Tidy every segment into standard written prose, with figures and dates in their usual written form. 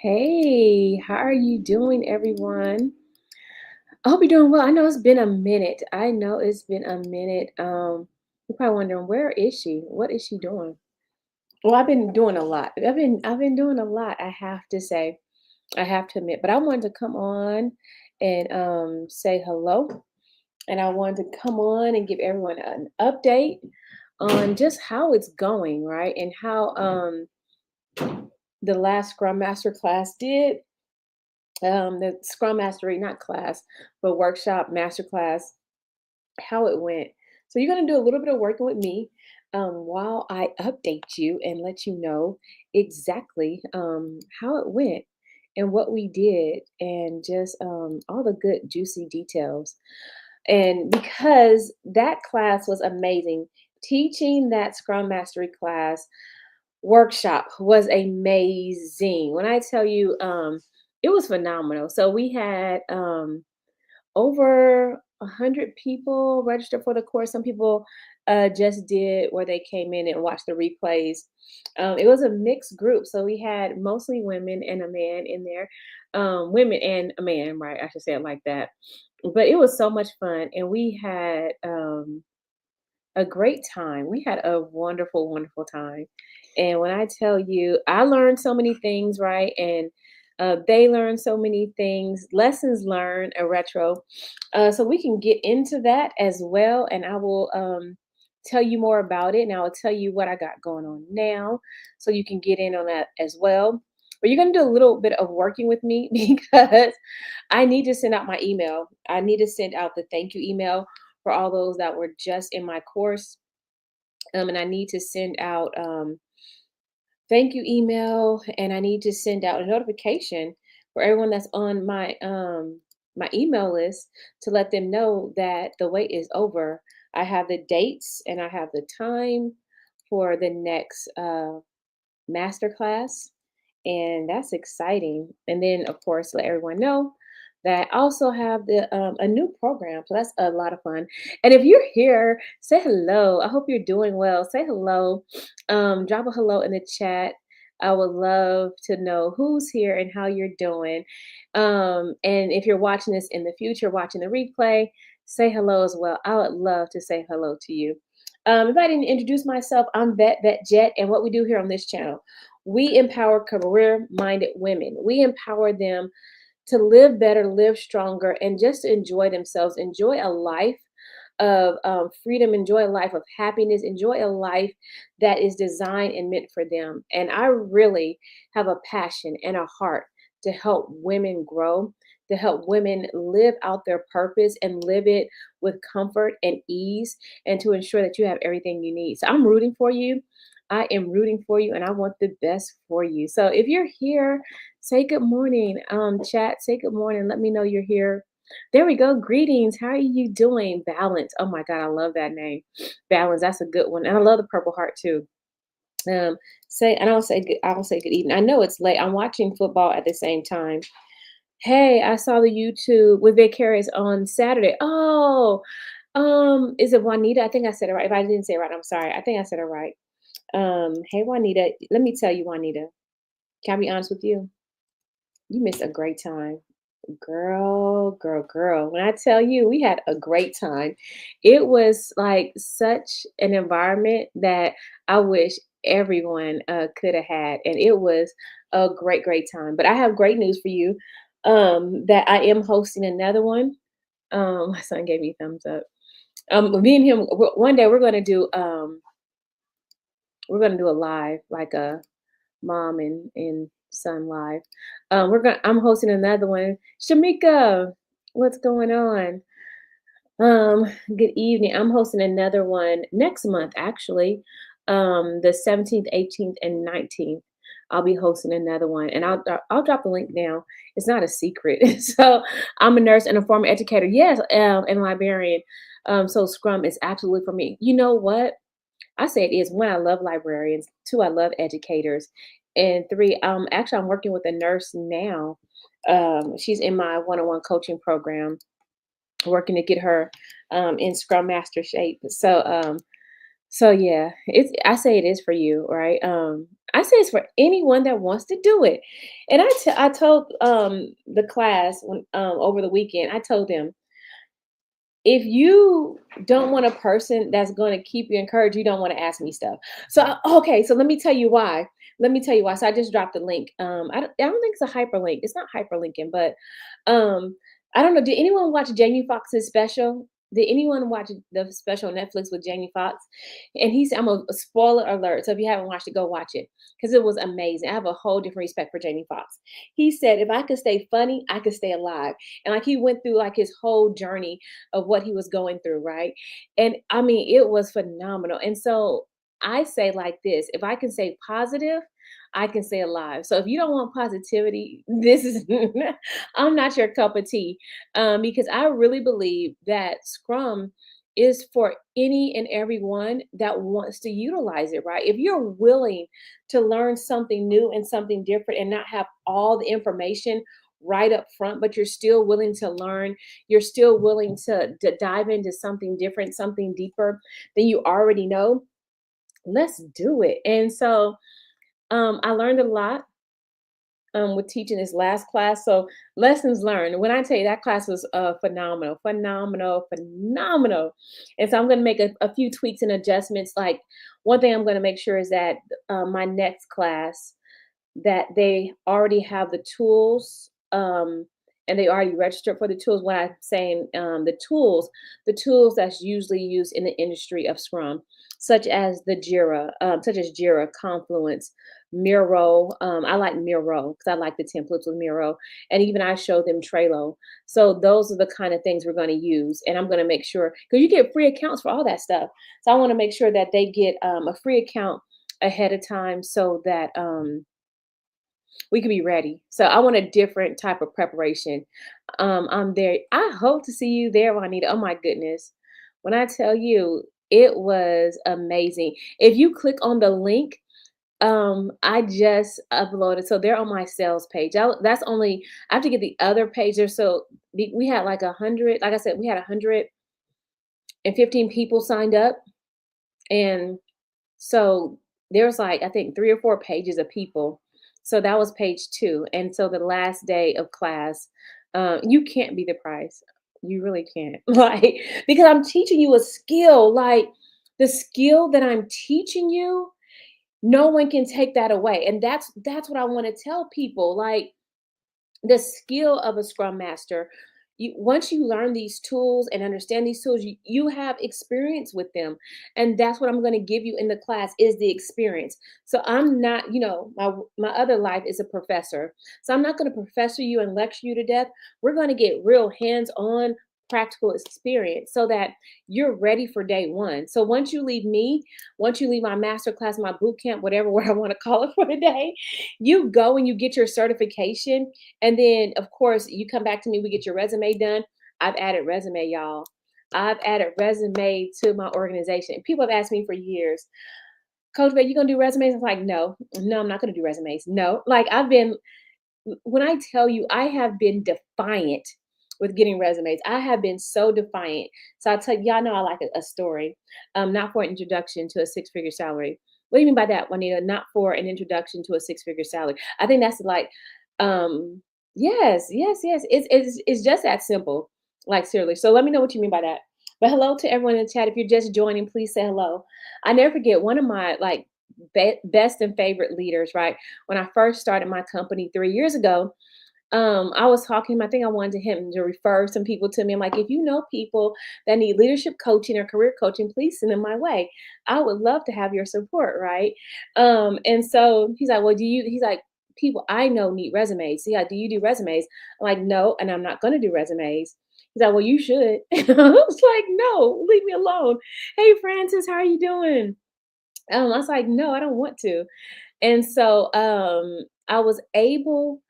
Hey, how are you doing, everyone? I hope you're doing well. I know it's been a minute. I know it's been a minute. You're probably wondering, where is she? What is she doing? Well, I've been doing a lot. I've been doing a lot, I have to say. I have to admit. But I wanted to come on and say hello. And I wanted to come on and give everyone an update on just how it's going, right? And how the last Scrum Master class did. The Scrum Mastery, not class, but workshop, master class, how it went. So you're going to do a little bit of working with me while I update you and let you know exactly how it went and what we did and just all the good, juicy details. And because that class was amazing, teaching that Scrum Mastery class workshop was amazing. When I tell you, it was phenomenal. So we had over 100 people registered for the course. Some people just did where they came in and watched the replays. It was a mixed group, so we had mostly women and a man in there. Women and a man, right? I should say it like that. But it was so much fun, and we had a great time. We had a wonderful, wonderful time. And when I tell you, I learned so many things, right? And they learned so many things, lessons learned, a retro. So we can get into that as well. And I will tell you more about it. And I will tell you what I got going on now so you can get in on that as well. But you're going to do a little bit of working with me because I need to send out my email. I need to send out the thank you email for all those that were just in my course. And I need to send out thank you email, and I need to send out a notification for everyone that's on my email list to let them know that the wait is over. I have the dates and I have the time for the next master class, and that's exciting. And then, of course, let everyone know that I also have the a new program, so that's a lot of fun. And if you're here, say hello. I hope you're doing well. Say hello. Drop a hello in the chat. I would love to know who's here and how you're doing. And if you're watching this in the future, watching the replay, say hello as well. I would love to say hello to you. If I didn't introduce myself, I'm Vet Jet, and what we do here on this channel, we empower career-minded women. We empower them to live better, live stronger, and just to enjoy themselves, enjoy a life of freedom, enjoy a life of happiness, enjoy a life that is designed and meant for them. And I really have a passion and a heart to help women grow, to help women live out their purpose and live it with comfort and ease, and to ensure that you have everything you need. So I'm rooting for you. I am rooting for you, and I want the best for you. So if you're here, say good morning. Chat, say good morning. Let me know you're here. There we go. Greetings. How are you doing? Balance. Oh my God, I love that name. Balance. That's a good one. And I love the purple heart too. Um, say and I'll say good evening. I know it's late. I'm watching football at the same time. Hey, I saw the YouTube with Vicarious on Saturday. Oh, is it Juanita? I think I said it right. If I didn't say it right, I'm sorry. I think I said it right. Hey Juanita, let me tell you, Juanita, can I be honest with you? You missed a great time. Girl, girl, girl. When I tell you we had a great time, it was like such an environment that I wish everyone could have had. And it was a great, great time. But I have great news for you that I am hosting another one. My son gave me a thumbs up. Me and him, one day we're gonna do a live, like a mom and son live. I'm hosting another one. Shamika, what's going on? Um, Good evening. I'm hosting another one next month, actually. The 17th, 18th, and 19th. I'll be hosting another one, and I'll drop the link now. It's not a secret. So I'm a nurse and a former educator, yes, and librarian. So Scrum is absolutely for me. You know what? I say it is. One, I love librarians. Two, I love educators. And three, actually I'm working with a nurse now. She's in my one-on-one coaching program, working to get her in Scrum Master shape. So yeah, I say it is for you, right? I say it's for anyone that wants to do it. And I told the class when over the weekend, I told them, if you don't want a person that's going to keep you encouraged, you don't want to ask me stuff. So okay, so let me tell you why. Let me tell you why. So I just dropped the link. I don't think it's a hyperlink. It's not hyperlinking, but um, I don't know. Did anyone watch Jamie Foxx's special? Did anyone watch the special on Netflix with Jamie Foxx? And he's I'm a spoiler alert. So if you haven't watched it, go watch it because it was amazing. I have a whole different respect for Jamie Foxx. He said, if I could stay funny, I could stay alive. And like he went through like his whole journey of what he was going through, right? And I mean, it was phenomenal. And so I say like this, if I can say positive, I can stay alive. So if you don't want positivity, this is I'm not your cup of tea. Because I really believe that Scrum is for any and everyone that wants to utilize it, right? If you're willing to learn something new and something different and not have all the information right up front, but you're still willing to learn, you're still willing to dive into something different, something deeper than you already know, let's do it. And so I learned a lot with teaching this last class. So lessons learned. When I tell you that class was phenomenal, phenomenal, phenomenal. And so I'm going to make a few tweaks and adjustments. Like one thing I'm going to make sure is that my next class that they already have the tools and they already registered for the tools. When I'm saying the tools that's usually used in the industry of Scrum, such as Jira, Confluence, Miro. I like Miro because I like the templates with Miro, and even I show them Trello. So those are the kind of things we're going to use, and I'm going to make sure because you get free accounts for all that stuff. So I want to make sure that they get a free account ahead of time so that we could be ready. So I want a different type of preparation. I'm there. I hope to see you there, Juanita. Oh my goodness. When I tell you, it was amazing. If you click on the link, I just uploaded. So they're on my sales page. That's only, I have to get the other page there. So we had like 100, like I said, we had 115 people signed up. And so there's like, I think 3 or 4 pages of people. So that was page 2. And so the last day of class, you can't be the price. You really can't. Like, because I'm teaching you a skill. Like the skill that I'm teaching you, no one can take that away. And that's what I want to tell people. Like the skill of a scrum master, once you learn these tools and understand these tools, you have experience with them, and that's what I'm going to give you in the class is the experience. So I'm not, my other life is a professor, so I'm not going to professor you and lecture you to death. We're going to get real hands-on practical experience so that you're ready for day one. So once you leave my master class, my boot camp, whatever word I want to call it for the day, you go and you get your certification, and then, of course, you come back to me, we get your resume done. I've added resume, y'all. I've added resume to my organization. People have asked me for years, Coach Vett, you gonna do resumes? I'm like, no, no, I'm not gonna do resumes. No, like when I tell you, I have been defiant with getting resumes. I have been so defiant. So I'll tell y'all know I like a story. Not for an introduction to a six-figure salary. What do you mean by that, Juanita? Not for an introduction to a six-figure salary. I think that's like, yes, yes, yes. It's just that simple. Like seriously. So let me know what you mean by that. But hello to everyone in the chat. If you're just joining, please say hello. I never forget one of my like best and favorite leaders, right? When I first started my company 3 years ago, I was talking, I think I wanted him to refer some people to me. I'm like, if you know people that need leadership coaching or career coaching, please send them my way. I would love to have your support, right? And so he's like, well, he's like, people I know need resumes. Yeah, do you do resumes? I'm like, no, and I'm not going to do resumes. He's like, well, you should. I was like, no, leave me alone. Hey, Francis, how are you doing? I was like, no, I don't want to. And so I was able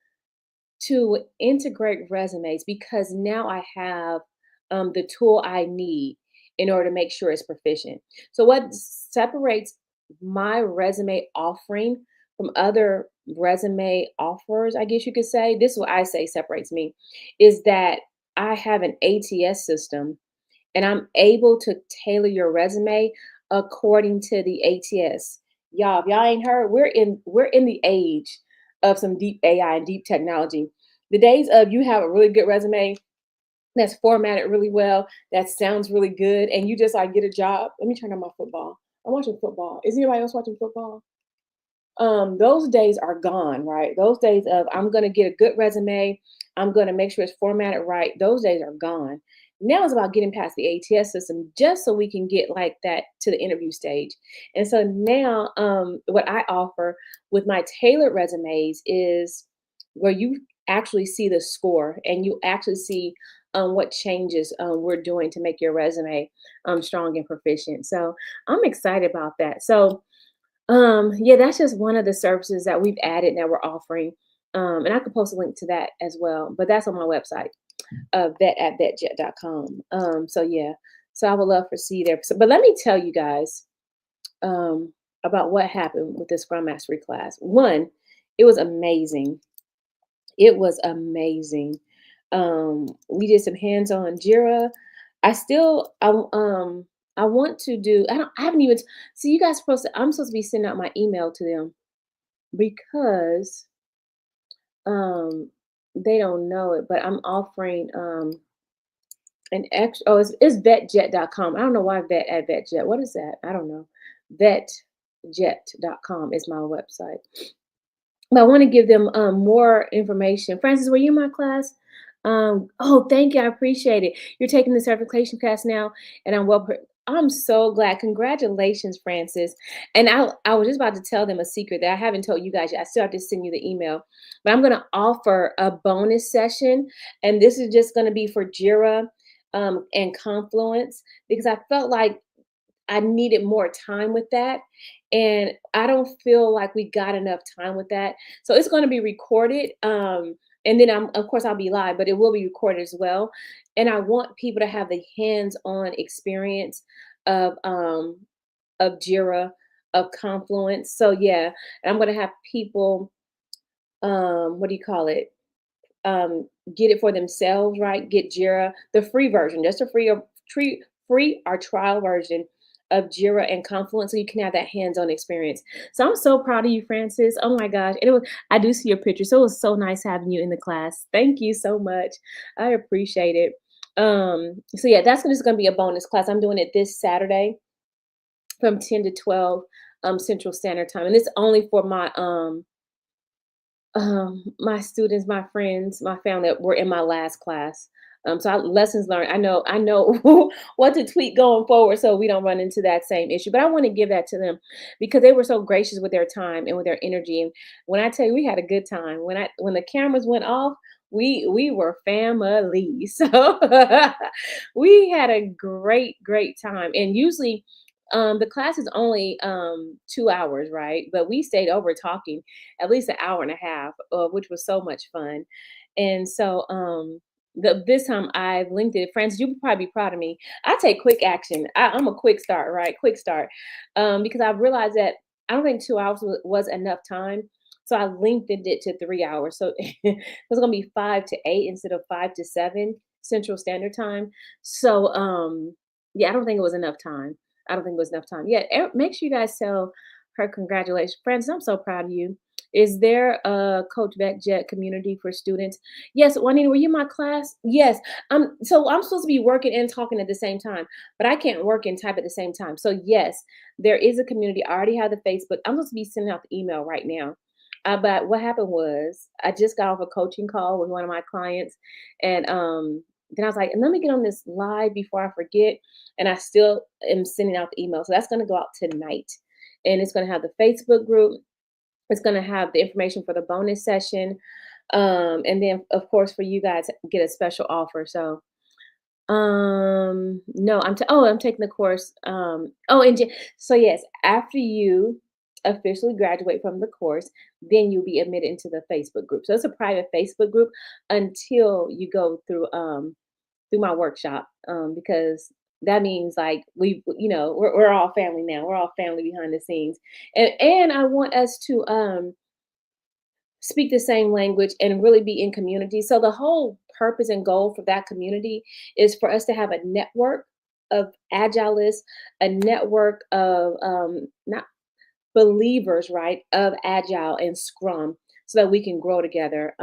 to integrate resumes because now I have the tool I need in order to make sure it's proficient. So, what separates my resume offering from other resume offers, I guess you could say, this is what I say separates me, is that I have an ATS system and I'm able to tailor your resume according to the ATS. Y'all, if y'all ain't heard, we're in the age of some deep AI and deep technology. The days of you have a really good resume that's formatted really well, that sounds really good, and you just like get a job. Let me turn on my football. I'm watching football. Is anybody else watching football? Those days are gone, right? Those days of I'm gonna get a good resume, I'm gonna make sure it's formatted right. Those days are gone. Now it's about getting past the ATS system just so we can get like that to the interview stage. And so now, what I offer with my tailored resumes is where you actually see the score and you actually see what changes we're doing to make your resume strong and proficient. So I'm excited about that. So yeah, that's just one of the services that we've added that we're offering. And I could post a link to that as well, but that's on my website, vet@vetjet.com. So yeah, so I would love to see you there. So, but let me tell you guys about what happened with this Scrum Mastery class. One, it was amazing. It was amazing. We did some hands-on Jira. I still, I want to do. I haven't even. See, you guys supposed to. I'm supposed to be sending out my email to them because they don't know it, but I'm offering an extra. Oh, it's vetjet.com. I don't know why vet at vetjet. What is that? I don't know. Vetjet.com is my website. But I want to give them more information. Francis, were you in my class? Oh, thank you. I appreciate it. You're taking the certification class now, and I'm so glad. Congratulations, Francis. And I was just about to tell them a secret that I haven't told you guys yet. I still have to send you the email, but I'm going to offer a bonus session, and this is just going to be for Jira and Confluence because I felt like I needed more time with that. And I don't feel like we got enough time with that. So it's going to be recorded. And then of course I'll be live, but it will be recorded as well. And I want people to have the hands-on experience of Jira, of Confluence. So yeah, and I'm going to have people what do you call it? Get it for themselves, right? Get Jira, the free version, just a free or trial version of Jira and Confluence, so you can have that hands-on experience. So I'm so proud of you, Francis. Oh my gosh, and I do see your picture, so it was so nice having you in the class. Thank you so much. I appreciate it. So yeah, that's just going to be a bonus class. I'm doing it this Saturday from 10 to 12 Central Standard Time, and it's only for my students, my friends, my family that were in my last class. Lessons learned. I know what to tweak going forward so we don't run into that same issue. But I want to give that to them because they were so gracious with their time and with their energy. And when I tell you, we had a good time. When the cameras went off, we were family. So we had a great time. And usually, the class is only 2 hours, right? But we stayed over talking at least an hour and a half, which was so much fun. And so this time I've linked it. Francis, you would probably be proud of me. I take quick action. I'm a quick start, right? Quick start. Because I've realized that I don't think 2 hours was enough time. So I lengthened it to 3 hours. So it's gonna be 5 to 8 instead of 5 to 7 Central Standard Time. So yeah, I don't think it was enough time. I don't think it was enough time. Yeah, make sure you guys tell her congratulations. Francis, I'm so proud of you. Is there a Coach Vett Jet community for students? Yes, Juanita, were you in my class? Yes. So I'm supposed to be working and talking at the same time, but I can't work and type at the same time. So yes, there is a community. I already have the Facebook. I'm supposed to be sending out the email right now. But what happened was I just got off a coaching call with one of my clients, and then I was like, let me get on this live before I forget. And I still am sending out the email. So that's going to go out tonight. And it's going to have the Facebook group. It's going to have the information for the bonus session. And then, of course, for you guys, get a special offer. So, no, I'm taking the course. So yes, after you officially graduate from the course, then you'll be admitted into the Facebook group. So it's a private Facebook group until you go through my workshop, because that means like we're all family now. We're all family behind the scenes, and I want us to speak the same language and really be in community. So the whole purpose and goal for that community is for us to have a network of agilists, a network of not believers, right, of agile and Scrum, so that we can grow together.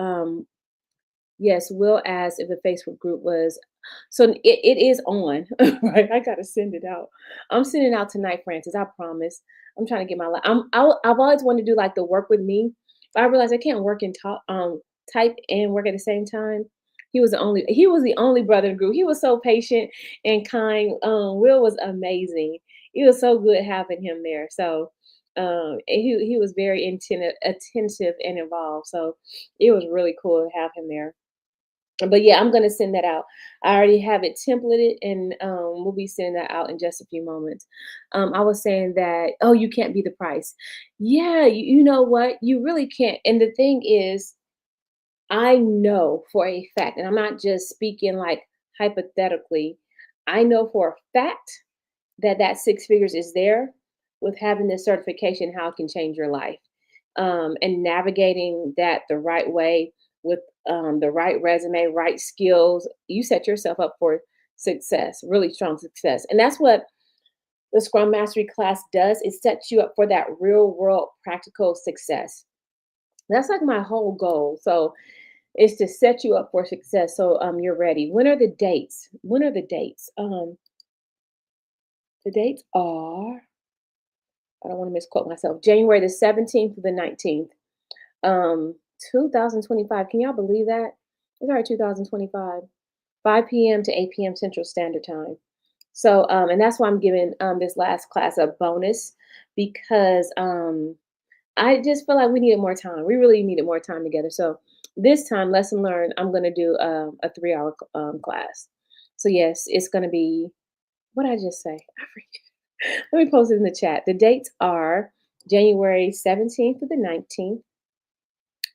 Yes, Will asked if the Facebook group was so it is on, right? I gotta send it out. I'm sending it out tonight, Francis. I promise. I'm trying to get my life. I've always wanted to do like the work with me, but I realized I can't work and talk, type and work at the same time. He was the only brother in the group. He was so patient and kind. Will was amazing. It was so good having him there. So and he was very attentive and involved. So it was really cool to have him there. But yeah, I'm gonna send that out. I already have it templated, and we'll be sending that out in just a few moments. I was saying that, oh, you can't be the price. Yeah, you know what? You really can't. And the thing is, I know for a fact, and I'm not just speaking like hypothetically. I know for a fact that that six figures is there with having this certification, how it can change your life, and navigating that the right way with the right resume, right skills. You set yourself up for success, really strong success. And that's what the Scrum Mastery class does. It sets you up for that real world practical success. That's like my whole goal. So it's to set you up for success. So you're ready. When are the dates? When are the dates? The dates are, I don't want to misquote myself. January the 17th to the 19th. Um, 2025. Can y'all believe that? It's already 2025. 5 p.m. to 8 p.m. Central Standard Time. So, and that's why I'm giving this last class a bonus because I just feel like we needed more time. We really needed more time together. So this time, lesson learned, I'm going to do a 3 hour class. So yes, it's going to be, what did I just say? I forget. Let me post it in the chat. The dates are January 17th to the 19th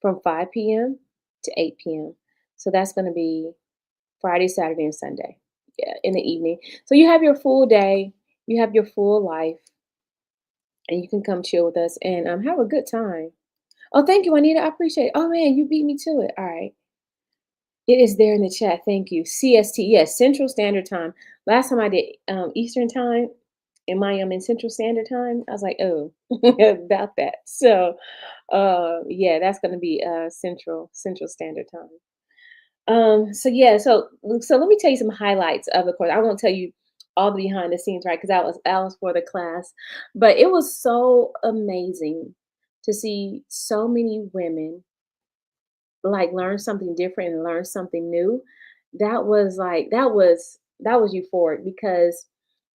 from 5 p.m. to 8 p.m. So that's going to be Friday, Saturday, and Sunday. Yeah, in the evening. So you have your full day, you have your full life, and you can come chill with us and have a good time. Oh, thank you, Juanita. I appreciate it. Oh man, you beat me to it. All right. It is there in the chat. Thank you. CST, yes, Central Standard Time. Last time I did Eastern Time, and I am in Central Standard Time. I was like, oh, about that. So, yeah, that's going to be Central Standard Time. So yeah, so let me tell you some highlights of the course. I won't tell you all the behind the scenes, right? Because that was for the class, but it was so amazing to see so many women like learn something different and learn something new. That was euphoric because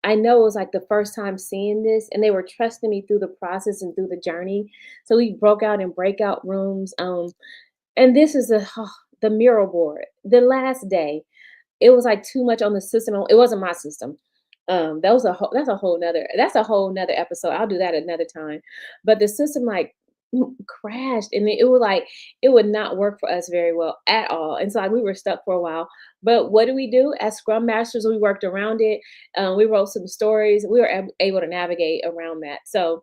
I know it was like the first time seeing this, and they were trusting me through the process and through the journey. So we broke out in breakout rooms. And this is the mural board. The last day, it was like too much on the system. It wasn't my system. That's a whole nother episode. I'll do that another time. But the system like crashed, and it would like it would not work for us very well at all. And so like we were stuck for a while. But what do we do as Scrum Masters? We worked around it. We wrote some stories. We were able to navigate around that. So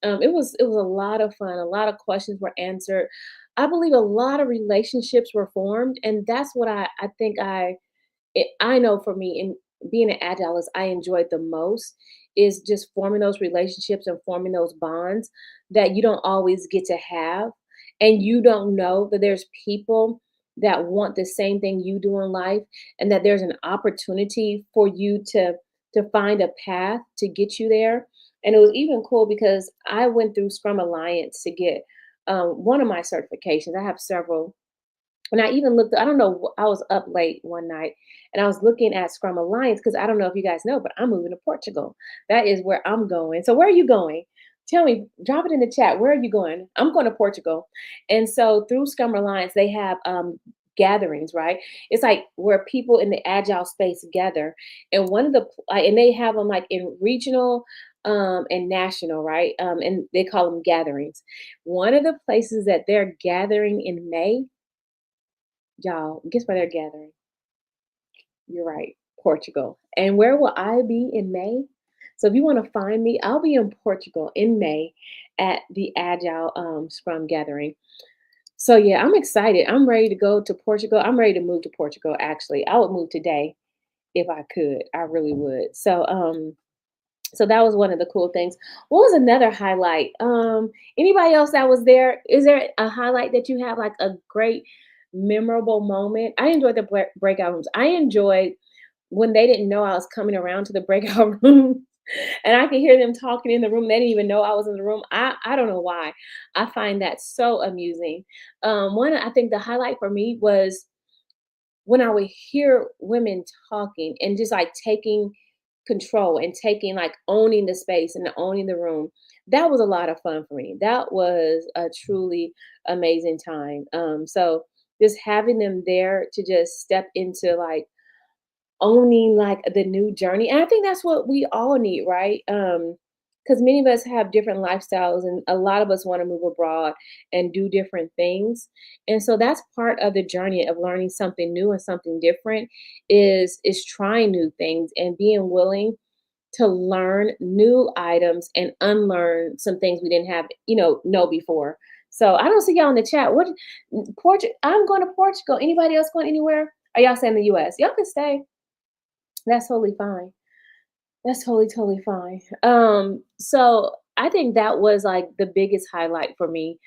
it was a lot of fun. A lot of questions were answered. I believe a lot of relationships were formed, and that's what I think I know for me in being an agilist, I enjoyed the most is just forming those relationships and forming those bonds that you don't always get to have. And you don't know that there's people that want the same thing you do in life, and that there's an opportunity for you to find a path to get you there. And it was even cool because I went through Scrum Alliance to get one of my certifications. I have several, and I even looked, I don't know, I was up late one night and I was looking at Scrum Alliance because I don't know if you guys know, but I'm moving to Portugal. That is where I'm going. So where are you going? Tell me, drop it in the chat. Where are you going? I'm going to Portugal. And so through Scrum Alliance, they have gatherings, right? It's like where people in the agile space gather. And one of the, and they have them like in regional and national, right? And they call them gatherings. One of the places that they're gathering in May, y'all, guess where they're gathering? You're right, Portugal. And where will I be in May? So if you want to find me, I'll be in Portugal in May at the Agile Scrum Gathering. So yeah, I'm excited. I'm ready to go to Portugal. I'm ready to move to Portugal, actually. I would move today if I could. I really would. So that was one of the cool things. What was another highlight? Anybody else that was there? Is there a highlight that you have, like a great memorable moment? I enjoyed the breakout rooms. I enjoyed when they didn't know I was coming around to the breakout room and I could hear them talking in the room. They didn't even know I was in the room. I don't know why. I find that so amusing. One, I think the highlight for me was when I would hear women talking and just like taking control and taking like owning the space and owning the room. That was a lot of fun for me. That was a truly amazing time. So just having them there to just step into like owning like the new journey. And I think that's what we all need, right? Because many of us have different lifestyles and a lot of us want to move abroad and do different things. And so that's part of the journey of learning something new and something different is trying new things and being willing to learn new items and unlearn some things we didn't have, know before. So I don't see y'all in the chat. What Portugal? I'm going to Portugal. Anybody else going anywhere? Are y'all saying the US? Y'all can stay. That's totally fine. That's totally fine. So I think that was like the biggest highlight for me.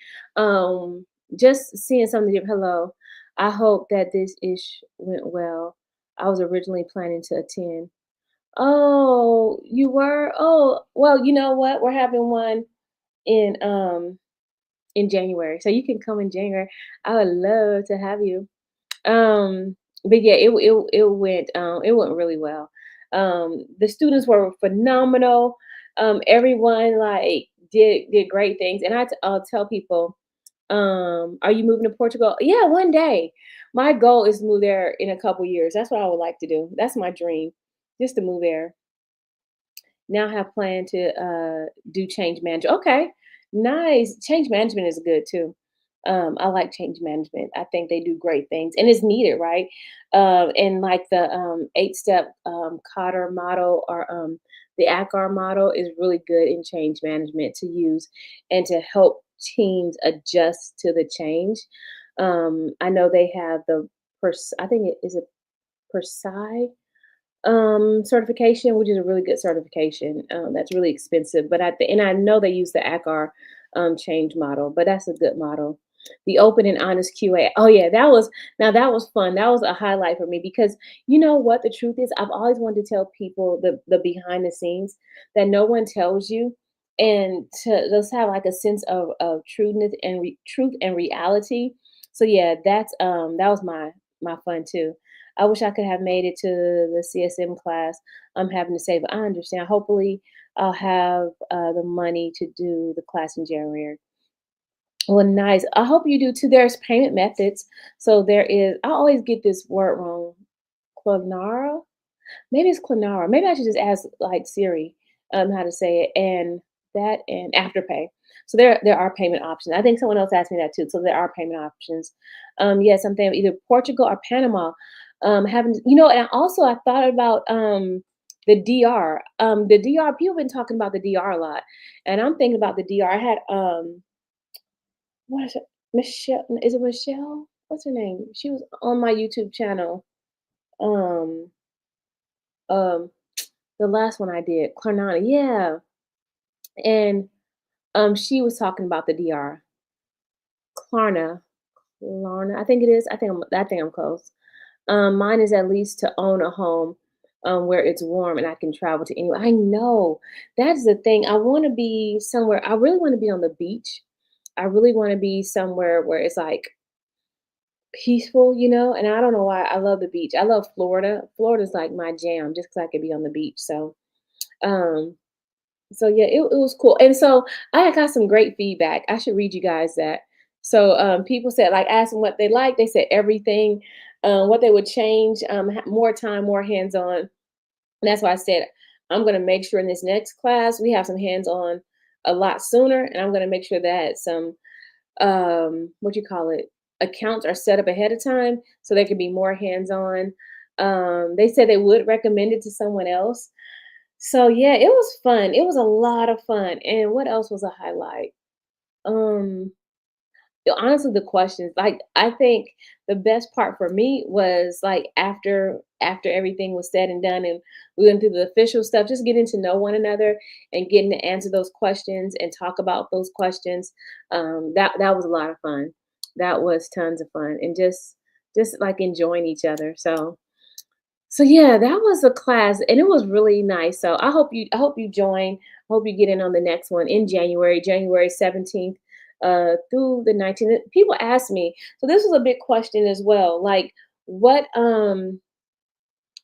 Just seeing something different. Hello. I hope that this ish went well. I was originally planning to attend. Oh, you were? Oh, well, you know what? We're having one in in January. So you can come in January. I would love to have you. But yeah, it went really well. The students were phenomenal. Everyone like did great things, and I'll tell people, are you moving to Portugal? Yeah, one day. My goal is to move there in a couple years. That's what I would like to do. That's my dream, just to move there. Now I have planned to do change management. Okay, nice. Change management is good too. I like change management. I think they do great things, and it's needed, right? And like the 8-step Cotter model or the ACAR model is really good in change management to use and to help teams adjust to the change. I know they have the I think it is a Persi certification, which is a really good certification. That's really expensive, but and I know they use the ACAR change model, but that's a good model. The open and honest QA. Oh yeah, that was fun. That was a highlight for me because you know what the truth is. I've always wanted to tell people the behind the scenes that no one tells you, and to just have like a sense of truthness and truth and reality. So yeah, that was my fun too. I wish I could have made it to the CSM class. I'm having to save. I understand. Hopefully, I'll have the money to do the class in January. Well, nice. I hope you do too. There's payment methods. So there is. I always get this word wrong. Clonara. Maybe it's Clonara. Maybe I should just ask like Siri how to say it. And that and Afterpay. So there are payment options. I think someone else asked me that too. So there are payment options. Yes, I'm thinking either Portugal or Panama. Having and I thought about the DR. The DR. People have been talking about the DR a lot, and I'm thinking about the DR. I had what is it? Michelle? Is it Michelle? What's her name? She was on my YouTube channel. Um, um, the last one I did, Klarnana, yeah, and she was talking about the DR, Klarna, Klarna, I think it is. I think I'm close. Mine is at least to own a home where it's warm and I can travel to anywhere. I know that's the thing. I want to be somewhere. I really want to be on the beach. I really want to be somewhere where it's like peaceful, and I don't know why I love the beach. I love Florida. Florida's like my jam just because I could be on the beach. Um, So yeah, it was cool. And so I had got some great feedback. I should read you guys that. So people said like ask them what they like. They said everything, what they would change, more time, more hands-on. And that's why I said I'm gonna make sure in this next class we have some hands-on a lot sooner. And I'm gonna make sure that some what you call it, accounts are set up ahead of time so there can be more hands-on. They said they would recommend it to someone else. So yeah, it was fun. It was a lot of fun. And what else was a highlight? Um, Honestly, the questions, like, I think the best part for me was, like, after everything was said and done and we went through the official stuff, just getting to know one another and getting to answer those questions and talk about those questions, that was a lot of fun. That was tons of fun, and just, like, enjoying each other, so yeah, that was a class, and it was really nice. So I hope you join. Hope you get in on the next one in January, January 17th through the 19th. People ask me, so this was a big question as well. What do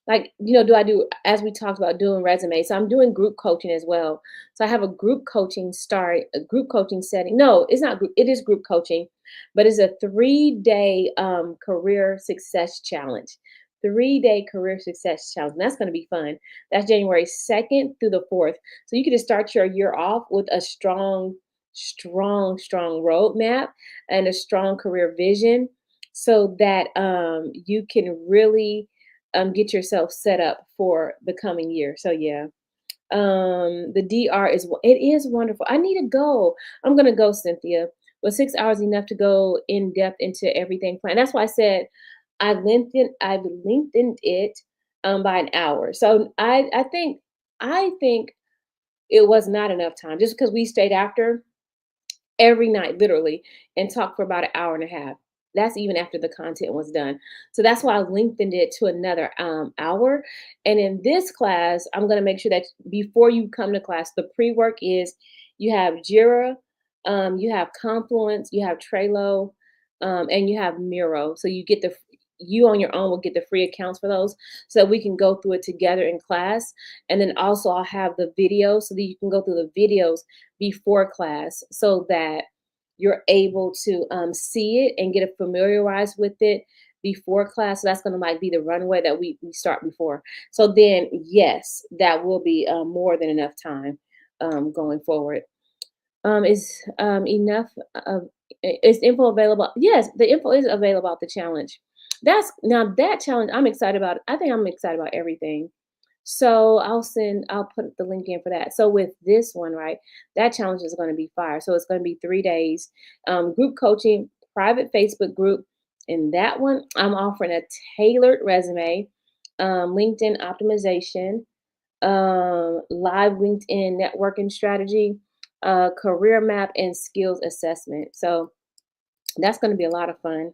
I do, as we talked about doing resumes. So I'm doing group coaching as well. So I have a group coaching setting. No, it's not group, it is group coaching, but it's a 3 day career success challenge. 3 day career success challenge. And that's going to be fun. That's January 2nd through the 4th. So you can just start your year off with a strong roadmap and a strong career vision so that you can really get yourself set up for the coming year. So yeah, the DR it is wonderful. I need to go. I'm gonna go, Cynthia. But 6 hours enough to go in depth into everything plan. That's why I said I've lengthened it by an hour. So I think it was not enough time just because we stayed after every night, literally, and talk for about an hour and a half. That's even after the content was done. So that's why I lengthened it to another hour. And in this class, I'm going to make sure that before you come to class, the pre work is you have Jira, you have Confluence, you have Trello, and you have Miro. So you on your own will get the free accounts for those so that we can go through it together in class. And then also I'll have the videos so that you can go through the videos before class so that you're able to see it and get familiarized with it before class. So that's going to like be the runway that we start before. So then, yes, that will be more than enough time going forward. Is enough of is info available? Yes, the info is available about the challenge. That's now that challenge I'm excited about. I think I'm excited about everything. So I'll put the link in for that. So with this one, right, that challenge is going to be fire. So it's going to be 3 days, group coaching, private Facebook group. And that one, I'm offering a tailored resume, LinkedIn optimization, live LinkedIn networking strategy, career map, and skills assessment. So that's going to be a lot of fun.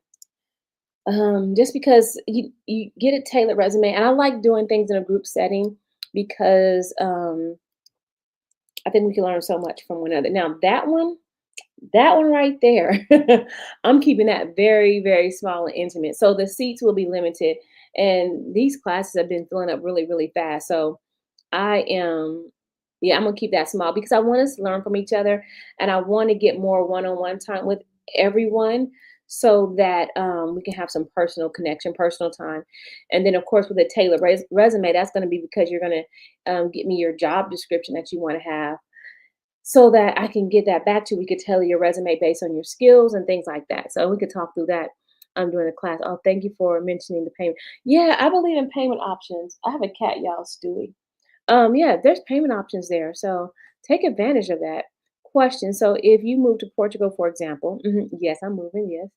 Just because you get a tailored resume, and I like doing things in a group setting because I think we can learn so much from one another. Now that one right there, I'm keeping that very, very small and intimate. So the seats will be limited, and these classes have been filling up really, really fast. So I am, yeah, I'm gonna keep that small because I want us to learn from each other, and I want to get more one-on-one time with everyone, so that we can have some personal connection, personal time, and then of course with a tailored resume, that's going to be because you're going to get me your job description that you want to have, so that I can get that back to you. We could tailor your resume based on your skills and things like that. So we could talk through that during the class. Oh, thank you for mentioning the payment. Yeah, I believe in payment options. I have a cat, y'all, Stewie. Yeah, there's payment options there. So take advantage of that. Question. So if you move to Portugal, for example, yes, I'm moving, yes.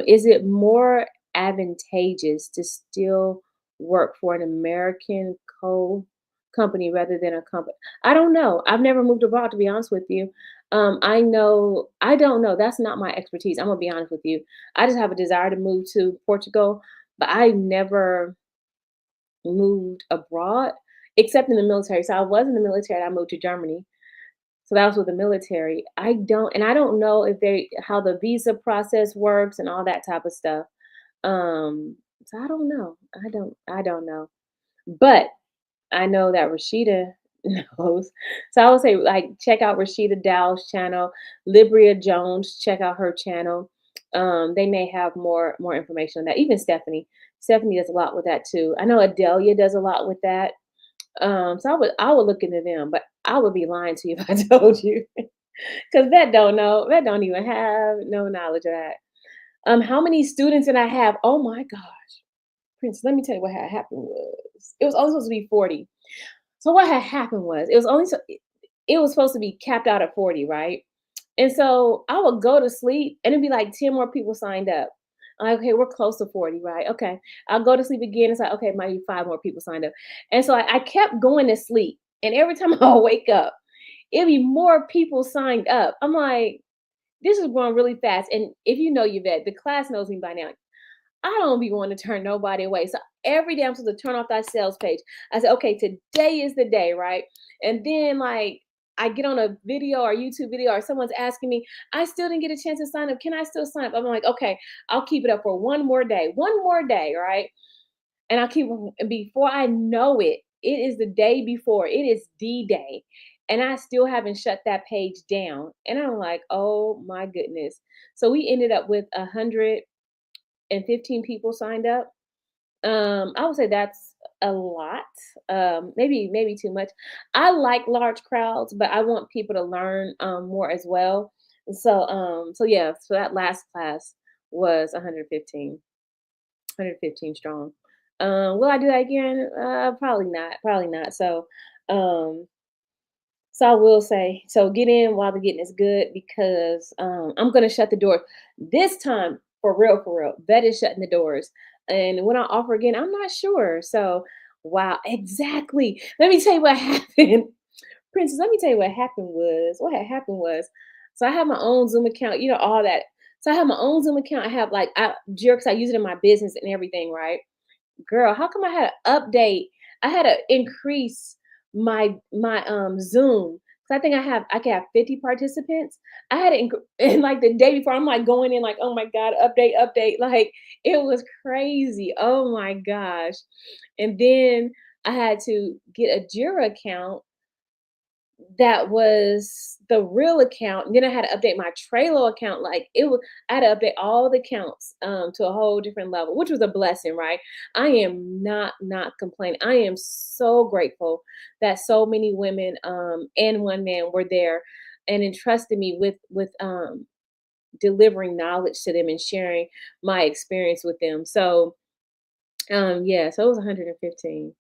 Is it more advantageous to still work for an American company rather than a company? I don't know. I've never moved abroad, to be honest with you. I don't know. That's not my expertise. I'm gonna be honest with you. I just have a desire to move to Portugal, but I never moved abroad except in the military. So I was in the military and I moved to Germany. So that was with the military. I don't know if they how the visa process works and all that type of stuff. So I don't know. I don't know. But I know that Rashida knows. So I would say like check out Rashida Dow's channel, Libria Jones, check out her channel. They may have more information on that. Even Stephanie. Stephanie does a lot with that too. I know Adelia does a lot with that. So I would look into them, but I would be lying to you if I told you. Because that don't know. That don't even have no knowledge of that. How many students did I have? Oh my gosh. Prince, let me tell you what had happened was it was only supposed to be 40. So what had happened was it was supposed to be capped out at 40, right? And so I would go to sleep and it'd be like 10 more people signed up. I'm like, okay, we're close to 40, right? Okay. I'll go to sleep again. It's like, okay, maybe five more people signed up. And so I kept going to sleep. And every time I wake up, it'd be more people signed up. I'm like, this is going really fast. And if you know Yvette, the class knows me by now. I don't be wanting to turn nobody away. So every day I'm supposed to turn off that sales page. I said, okay, today is the day, right? And then like I get on a video or YouTube video or someone's asking me, I still didn't get a chance to sign up. Can I still sign up? I'm like, okay, I'll keep it up for one more day, right? And I'll keep and before I know it, it is the day before. It is D Day. And I still haven't shut that page down. And I'm like, oh my goodness. So we ended up with 115 people signed up. I would say that's a lot. Maybe too much. I like large crowds, but I want people to learn more as well. So yeah, so that last class was 115 strong. Will I do that again? Probably not. Probably not. Um, so I will say, so get in while the getting is good because I'm gonna shut the door this time for real, for real. Vet is shutting the doors, and when I offer again, I'm not sure. So wow, exactly. Let me tell you what happened, Princess. Let me tell you what happened was what had happened was. So I have my own Zoom account, you know all that. So I have my own Zoom account. I have like Jerks. I use it in my business and everything, right? Girl, how come I had to update? I had to increase my Zoom. So I think I can have 50 participants. I had to and like the day before, I'm like going in like, oh my God, update, update. Like it was crazy. Oh my gosh. And then I had to get a Jira account that was the real account. And then I had to update my Trello account. Like it was, I had to update all the accounts to a whole different level, which was a blessing, right? I am not complaining. I am so grateful that so many women and one man were there and entrusted me with delivering knowledge to them and sharing my experience with them. So yeah, so it was 115.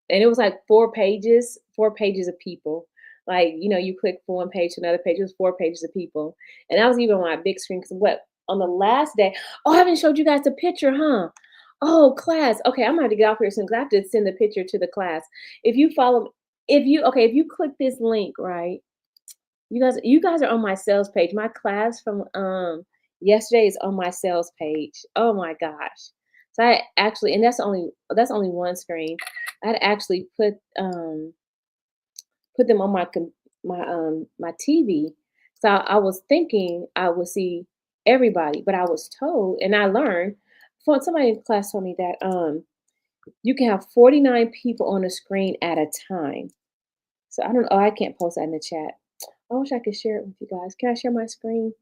And it was like 4 pages of people. Like, you click from one page to another page, it was 4 pages of people. And that was even on my big screen because what on the last day, oh, I haven't showed you guys the picture, huh? Oh, class. Okay, I'm gonna have to get off here soon because I have to send the picture to the class. If you follow, if you click this link, right? You guys are on my sales page. My class from yesterday is on my sales page. Oh my gosh. So I actually, and that's only one screen. I'd actually put them on my TV. So I was thinking I would see everybody, but I was told and I learned from somebody in class told me that you can have 49 people on the screen at a time. So I don't oh I can't post that in the chat. I wish I could share it with you guys. Can I share my screen?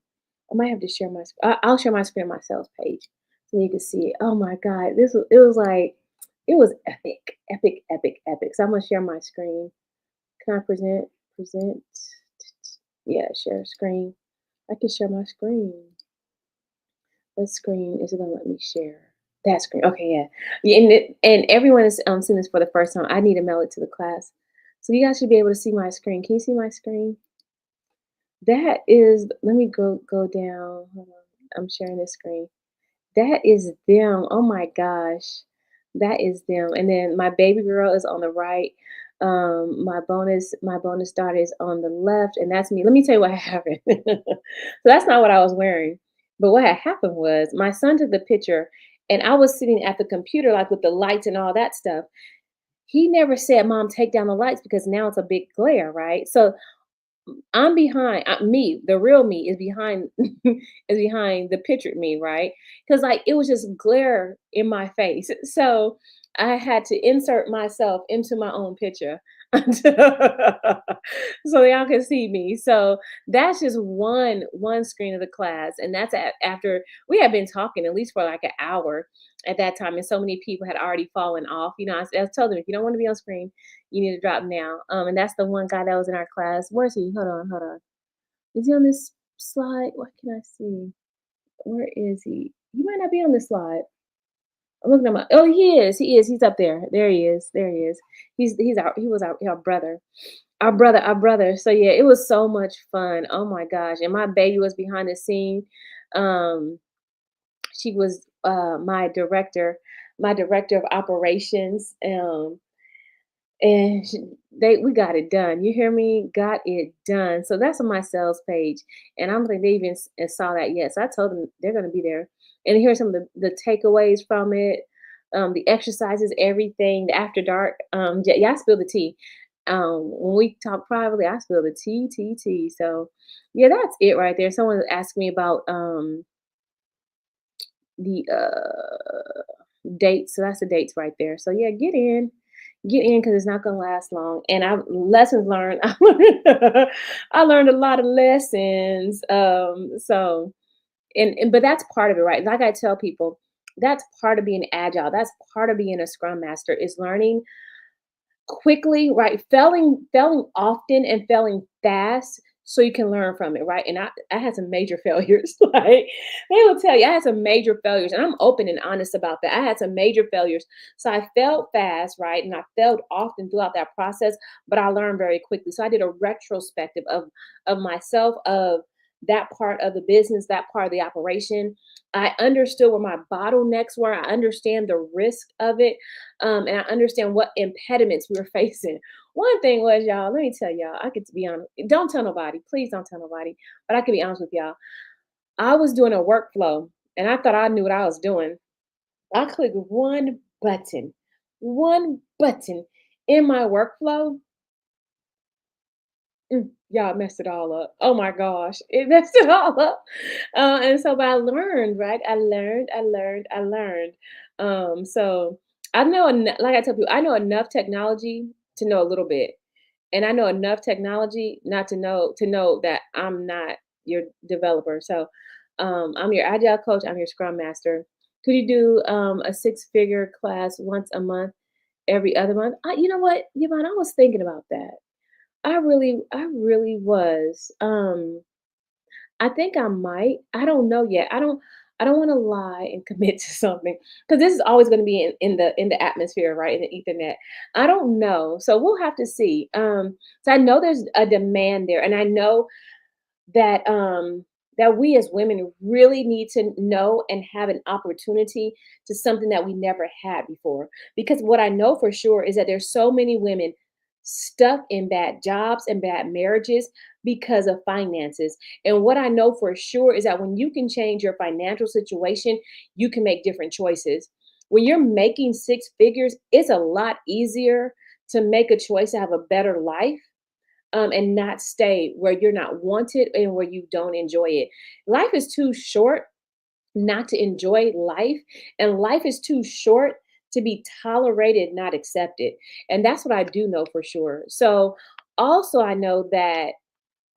I might have to share my I'll share my screen on my sales page so you can see it. Oh my God, it was like it was epic, epic, epic, epic. So I'm gonna share my screen. Can I present? Present. Yeah, share screen. I can share my screen. What screen is it gonna let me share? That screen. Okay, yeah. Yeah, and everyone is seeing this for the first time. I need to mail it to the class. So you guys should be able to see my screen. Can you see my screen? That is, let me go down. Hold on. I'm sharing the screen. That is them. Oh my gosh. That is them. And then my baby girl is on the right. My bonus daughter is on the left, and that's me. Let me tell you what happened. So that's not what I was wearing. But what had happened was my son took the picture and I was sitting at the computer like with the lights and all that stuff. He never said, Mom, take down the lights because now it's a big glare, right? So I'm behind me, the real me is behind is behind the pictured me, right? Because like it was just glare in my face. So I had to insert myself into my own picture so y'all can see me. So that's just one screen of the class. And that's after we had been talking at least for like an hour at that time. And so many people had already fallen off. I told them if you don't want to be on screen, you need to drop now. And that's the one guy that was in our class. Where's he? Hold on, hold on. Is he on this slide? What can I see? Where is he? He might not be on this slide. I'm looking at my. Oh, he is. He is. He's up there. There he is. There he is. He was our brother. Our brother. So yeah, it was so much fun. Oh my gosh. And my baby was behind the scene. Um, she was my director of operations. And we got it done. You hear me? Got it done. So that's on my sales page, and I don't think they even saw that yet. So I told them they're going to be there, and here's some of the takeaways from it, the exercises, everything, the after dark. Yeah, I spilled the tea. When we talk privately, I spill the tea. So yeah, that's it right there. Someone asked me about the dates. So that's the dates right there. So yeah, get in because it's not gonna last long. And I lessons learned. I learned a lot of lessons. So and but that's part of it, right? Like I tell people, that's part of being agile. That's part of being a scrum master is learning quickly, right? Failing often and failing fast so you can learn from it, right? And I had some major failures. Like they will tell you, I had some major failures, and I'm open and honest about that. I had some major failures. So I failed fast, right? And I failed often throughout that process, but I learned very quickly. So I did a retrospective of myself, of that part of the business, that part of the operation. I understood where my bottlenecks were. I understand the risk of it, and I understand what impediments we were facing. One thing was, y'all, let me tell y'all, I could be honest. Don't tell nobody. Please don't tell nobody. But I can be honest with y'all. I was doing a workflow and I thought I knew what I was doing. I clicked one button in my workflow. Y'all messed it all up. Oh my gosh, it messed it all up. And so, but I learned, right? I learned. So I know, like I tell people, I know enough technology to know a little bit, and I know enough technology not to know that I'm not your developer. So, I'm your agile coach. I'm your scrum master. Could you do a six-figure class once a month, every other month? You know what, Yvonne? I was thinking about that. I really was. I think I might. I don't know yet. I don't want to lie and commit to something because this is always going to be in the atmosphere, right? In the ethernet. I don't know. So we'll have to see. So I know there's a demand there, and I know that we as women really need to know and have an opportunity to something that we never had before. Because what I know for sure is that there's so many women stuck in bad jobs and bad marriages because of finances. And what I know for sure is that when you can change your financial situation, you can make different choices. When you're making six figures, it's a lot easier to make a choice to have a better life, and not stay where you're not wanted and where you don't enjoy it. Life is too short not to enjoy life, and life is too short to be tolerated, not accepted. And that's what I do know for sure. So, also, I know that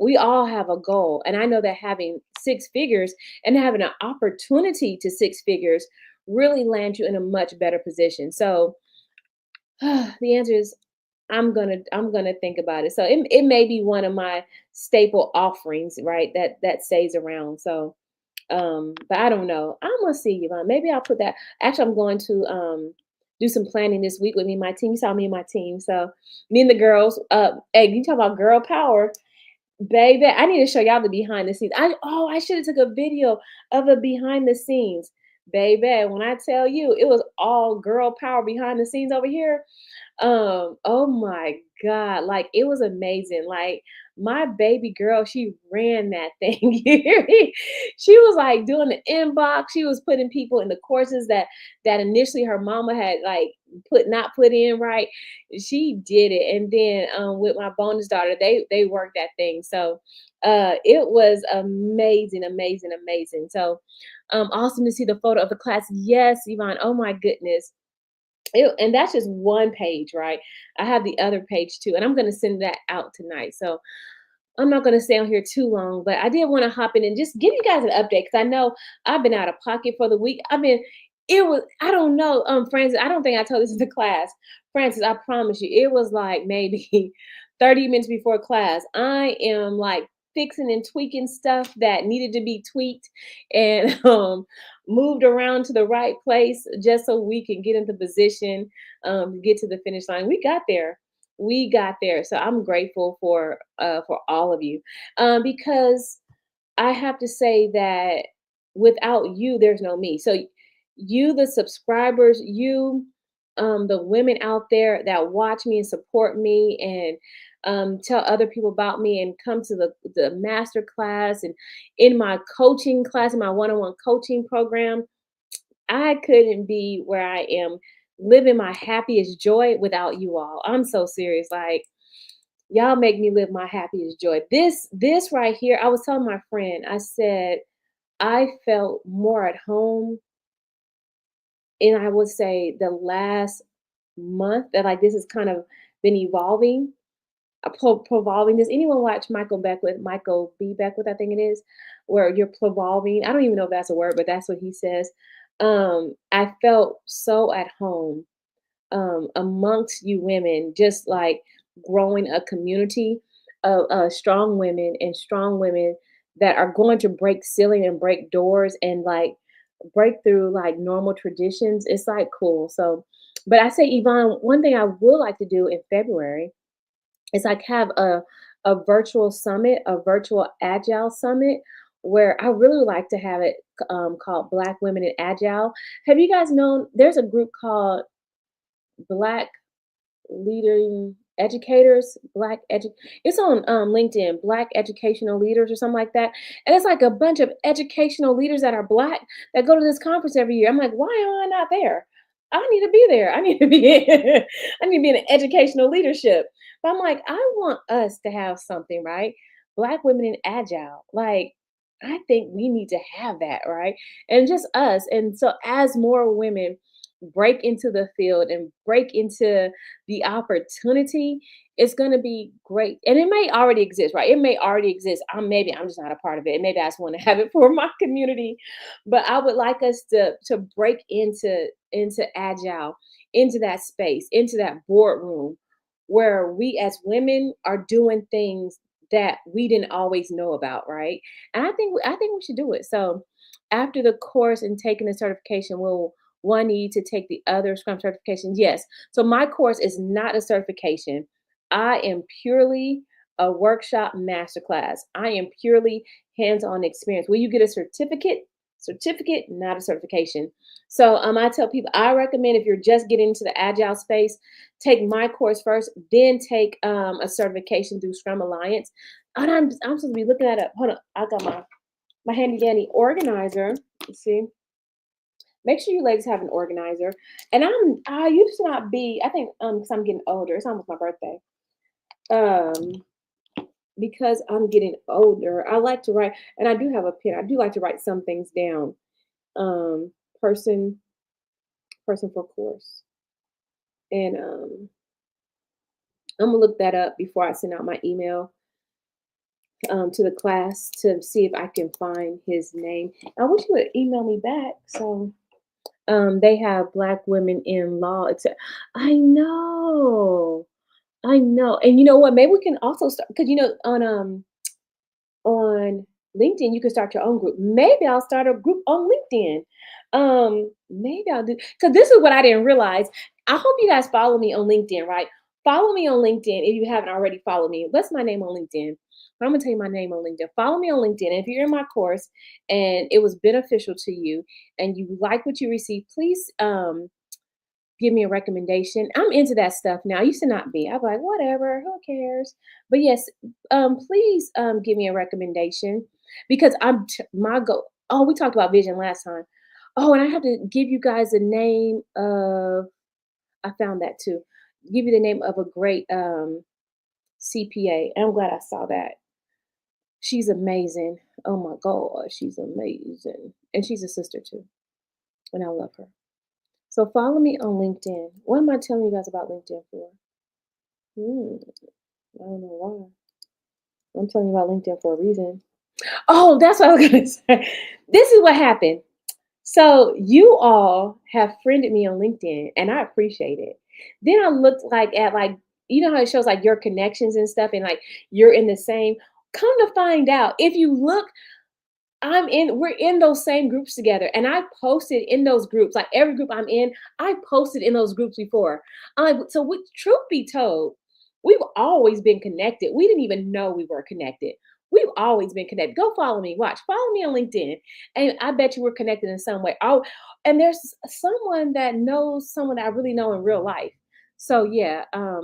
we all have a goal, and I know that having six figures and having an opportunity to six figures really lands you in a much better position. So, the answer is I'm gonna think about it. So it may be one of my staple offerings, right? That stays around. So but I don't know. I'm gonna see, Yvonne. Maybe I'll put that. Actually, I'm going to do some planning this week with me and my team. You saw me and my team. So me and the girls, hey, you talk about girl power. Baby, I need to show y'all the behind the scenes. I should have took a video of the behind the scenes. Baby, when I tell you it was all girl power behind the scenes over here, oh my God, like it was amazing. Like my baby girl, she ran that thing. You hear me? She was like doing the inbox. She was putting people in the courses that initially her mama had like not put in right. She did it. And then with my bonus daughter, they worked that thing. So it was amazing. So awesome to see the photo of the class. Yes, Yvonne. Oh my goodness. And that's just one page, right? I have the other page too, and I'm going to send that out tonight. So I'm not going to stay on here too long, but I did want to hop in and just give you guys an update because I know I've been out of pocket for the week. I don't know, Francis, I don't think I told this in the class. Francis, I promise you, it was like maybe 30 minutes before class. I am like fixing and tweaking stuff that needed to be tweaked and moved around to the right place just so we can get into position, get to the finish line. We got there. We got there. So I'm grateful for all of you. Because I have to say that without you, there's no me. So you, the subscribers, you, the women out there that watch me and support me and tell other people about me and come to the master class and in my coaching class, in my one-on-one coaching program, I couldn't be where I am living my happiest joy without you all. I'm so serious. Like, y'all make me live my happiest joy. This right here, I was telling my friend, I said, I felt more at home in, I would say, the last month that like this has kind of been evolving, evolving. Does anyone watch Michael B. Beckwith, I think it is, where you're evolving? I don't even know if that's a word, but that's what he says. I felt so at home amongst you women, just like growing a community of strong women that are going to break ceiling and break doors and like break through like normal traditions. It's like cool. So, but I say, Yvonne, one thing I would like to do in February is like have a virtual summit, a virtual agile summit where I really would like to have it called Black Women in Agile. Have you guys known there's a group called Black Leading Educators, it's on LinkedIn, Black Educational Leaders or something like that. And it's like a bunch of educational leaders that are Black that go to this conference every year. I'm like, why am I not there? I need to be there. I need to be I need to be in educational leadership. But I'm like, I want us to have something, right? Black women in agile. Like, I think we need to have that, right? And just us. And so as more women break into the field and break into the opportunity, it's going to be great. And it may already exist, right? It may already exist. Maybe I'm just not a part of it. Maybe I just want to have it for my community. But I would like us to break into agile, into that space, into that boardroom where we as women are doing things that we didn't always know about, right? And I think we should do it. So after the course and taking the certification, we'll one need to take the other Scrum certification. Yes. So my course is not a certification. I am purely a workshop masterclass. I am purely hands-on experience. Will you get a certificate? Certificate, not a certification. So I tell people I recommend if you're just getting into the agile space, take my course first, then take a certification through Scrum Alliance. And I'm supposed to be looking at it. Hold on, I got my handy dandy organizer. You see, make sure you ladies have an organizer. And I used to not be, I think because I'm getting older, it's almost my birthday. Um because I'm getting older, I like to write, and I do have a pen. I do like to write some things down. Um person person for course. And I'm gonna look that up before I send out my email to the class to see if I can find his name. I wish you would email me back. So they have Black women in law. I know. I know. And you know what? Maybe we can also start because on LinkedIn you can start your own group. Maybe I'll start a group on LinkedIn. Maybe I'll do because this is what I didn't realize. I hope you guys follow me on LinkedIn, right? Follow me on LinkedIn if you haven't already followed me. What's my name on LinkedIn? I'm gonna tell you my name on LinkedIn. Follow me on LinkedIn. And if you're in my course and it was beneficial to you and you like what you received, please give me a recommendation. I'm into that stuff now. I used to not be. I'm like, whatever, who cares? But yes, please give me a recommendation because my goal. Oh, we talked about vision last time. Oh, and I have to give you guys the name of. I found that too. Give you the name of a great CPA. I'm glad I saw that. She's amazing. Oh my God, she's amazing, and she's a sister too, and I love her. So follow me on LinkedIn. What am I telling you guys about LinkedIn for? Hmm, I don't know why. I'm telling you about LinkedIn for a reason. Oh, that's what I was gonna say. This is what happened. So you all have friended me on LinkedIn, and I appreciate it. Then I looked like at like you know how it shows like your connections and stuff, and like you're in the same. Come to find out, if you look we're in those same groups together. And I posted in those groups, like every group I'm in, I posted in those groups before. I'm like, so what truth be told, We've always been connected. We didn't even know we were connected. We've always been connected. Go follow me. Watch. Follow me on LinkedIn. And I bet you we're connected in some way. Oh, and there's someone that knows someone that I really know in real life. So yeah, I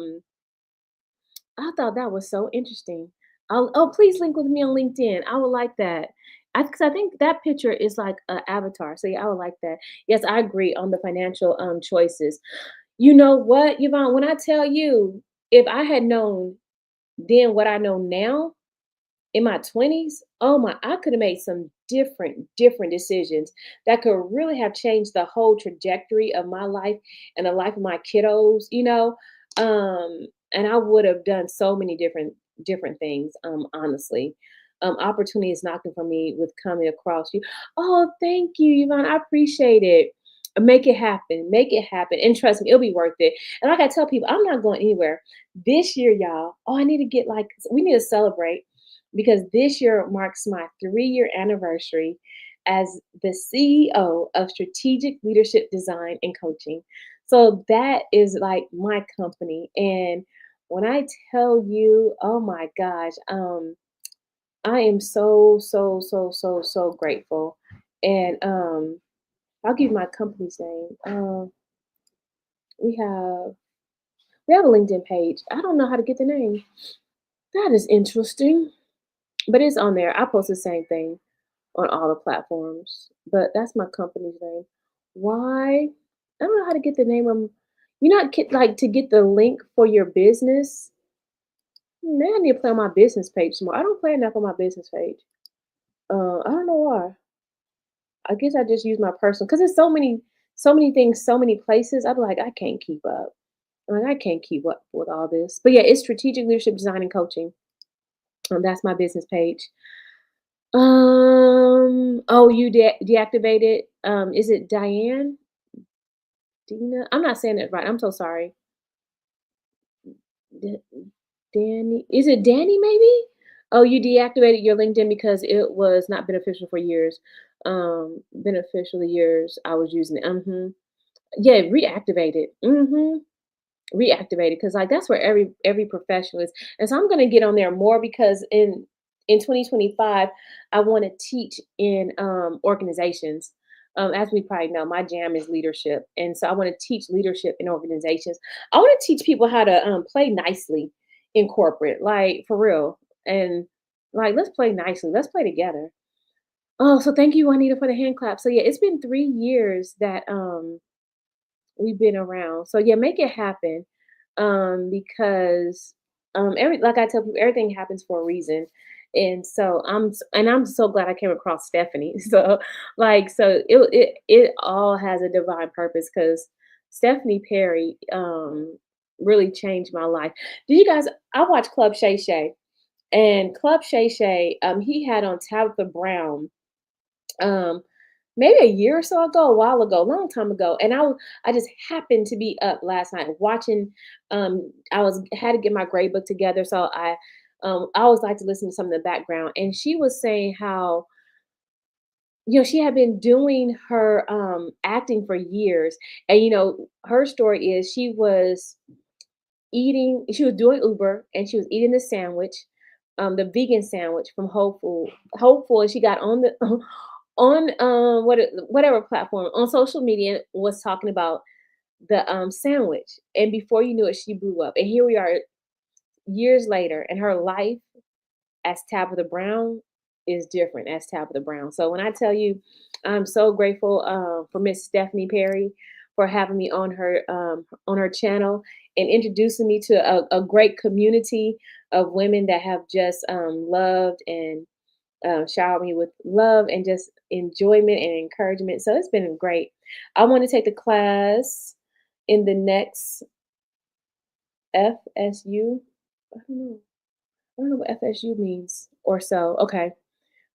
thought that was so interesting. Oh, please link with me on LinkedIn. I would like that. Because I think that picture is like an avatar. So yeah, I would like that. Yes, I agree on the financial choices. You know what, Yvonne? When I tell you, if I had known then what I know now, in my 20s, oh my, I could have made some different decisions that could really have changed the whole trajectory of my life and the life of my kiddos, and I would have done so many different things, honestly. Opportunity is knocking for me with coming across you. Oh, thank you, Yvonne. I appreciate it. Make it happen. Make it happen. And trust me, it'll be worth it. And like I tell people, I'm not going anywhere. This year, y'all, oh, I need to get like, we need to celebrate because this year marks my 3-year anniversary as the CEO of Strategic Leadership Design and Coaching. So that is like my company. And when I tell you, oh my gosh, I am so grateful. And I'll give you my company's name. We have we have a LinkedIn page. I don't know how to get the name. That is interesting, but it's on there. I post the same thing on all the platforms, but that's my company's name. Why? I don't know how to get the name of. You know, like to get the link for your business. Man, I need to play on my business page more. I don't play enough on my business page. I don't know why. I guess I just use my personal because there's so many things, so many places. I'm like, I can't keep up. I'm like, I can't keep up with all this. But yeah, it's strategic leadership design and coaching. That's my business page. Oh, you deactivated. Is it Diane? Dina? I'm not saying it right. I'm so sorry. D- Danny? Is it Danny? Maybe. Oh, you deactivated your LinkedIn because it was not beneficial for years. Beneficial years. I was using it. Yeah, reactivated. Reactivated because like that's where every professional is, and so I'm going to get on there more because in 2025 I want to teach in organizations. As we probably know, my jam is leadership, and so I want to teach leadership in organizations. I want to teach people how to play nicely in corporate, like for real, and like let's play nicely, let's play together. Oh, so thank you, Juanita, for the hand clap. So yeah, it's been 3 years that we've been around. So yeah, make it happen. Because every like I tell people, everything happens for a reason. And so I'm so glad I came across Stephanie. So it all has a divine purpose because Stephanie Perry really changed my life. Did you guys I watched Club Shay Shay and Club Shay Shay, he had on Tabitha Brown um, maybe a year or so ago, a while ago, a long time ago, and I just happened to be up last night watching. I was had to get my grade book together, so I always like to listen to some in the background, and she was saying how she had been doing her acting for years, and her story is she was doing Uber and she was eating the sandwich, the vegan sandwich from Hopeful, and she got on the on whatever platform on social media was talking about the sandwich, and before you knew it, she blew up. And here we are years later, and her life as Tabitha Brown is different as Tabitha Brown. So when I tell you, I'm so grateful for Miss Stephanie Perry for having me on her channel and introducing me to a great community of women that have just loved and showered me with love and just enjoyment and encouragement. So it's been great. I want to take the class in the next FSU. I don't know. I don't know what FSU means or so. Okay.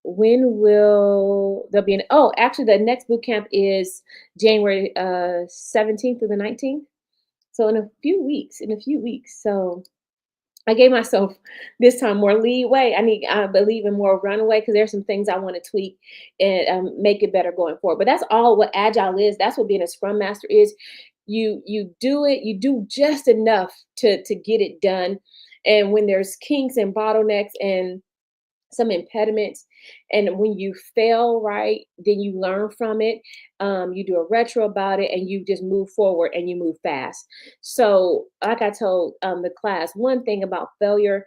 When will there be oh, actually the next boot camp is January 17th through the 19th. So in a few weeks. So I gave myself this time more leeway. I believe in more runaway because there's some things I want to tweak and make it better going forward. But that's all what agile is. That's what being a scrum master is. You do it, you do just enough to get it done. And when there's kinks and bottlenecks and some impediments, and when you fail, right, then you learn from it. You do a retro about it, and you just move forward and you move fast. So like I told the class, one thing about failure,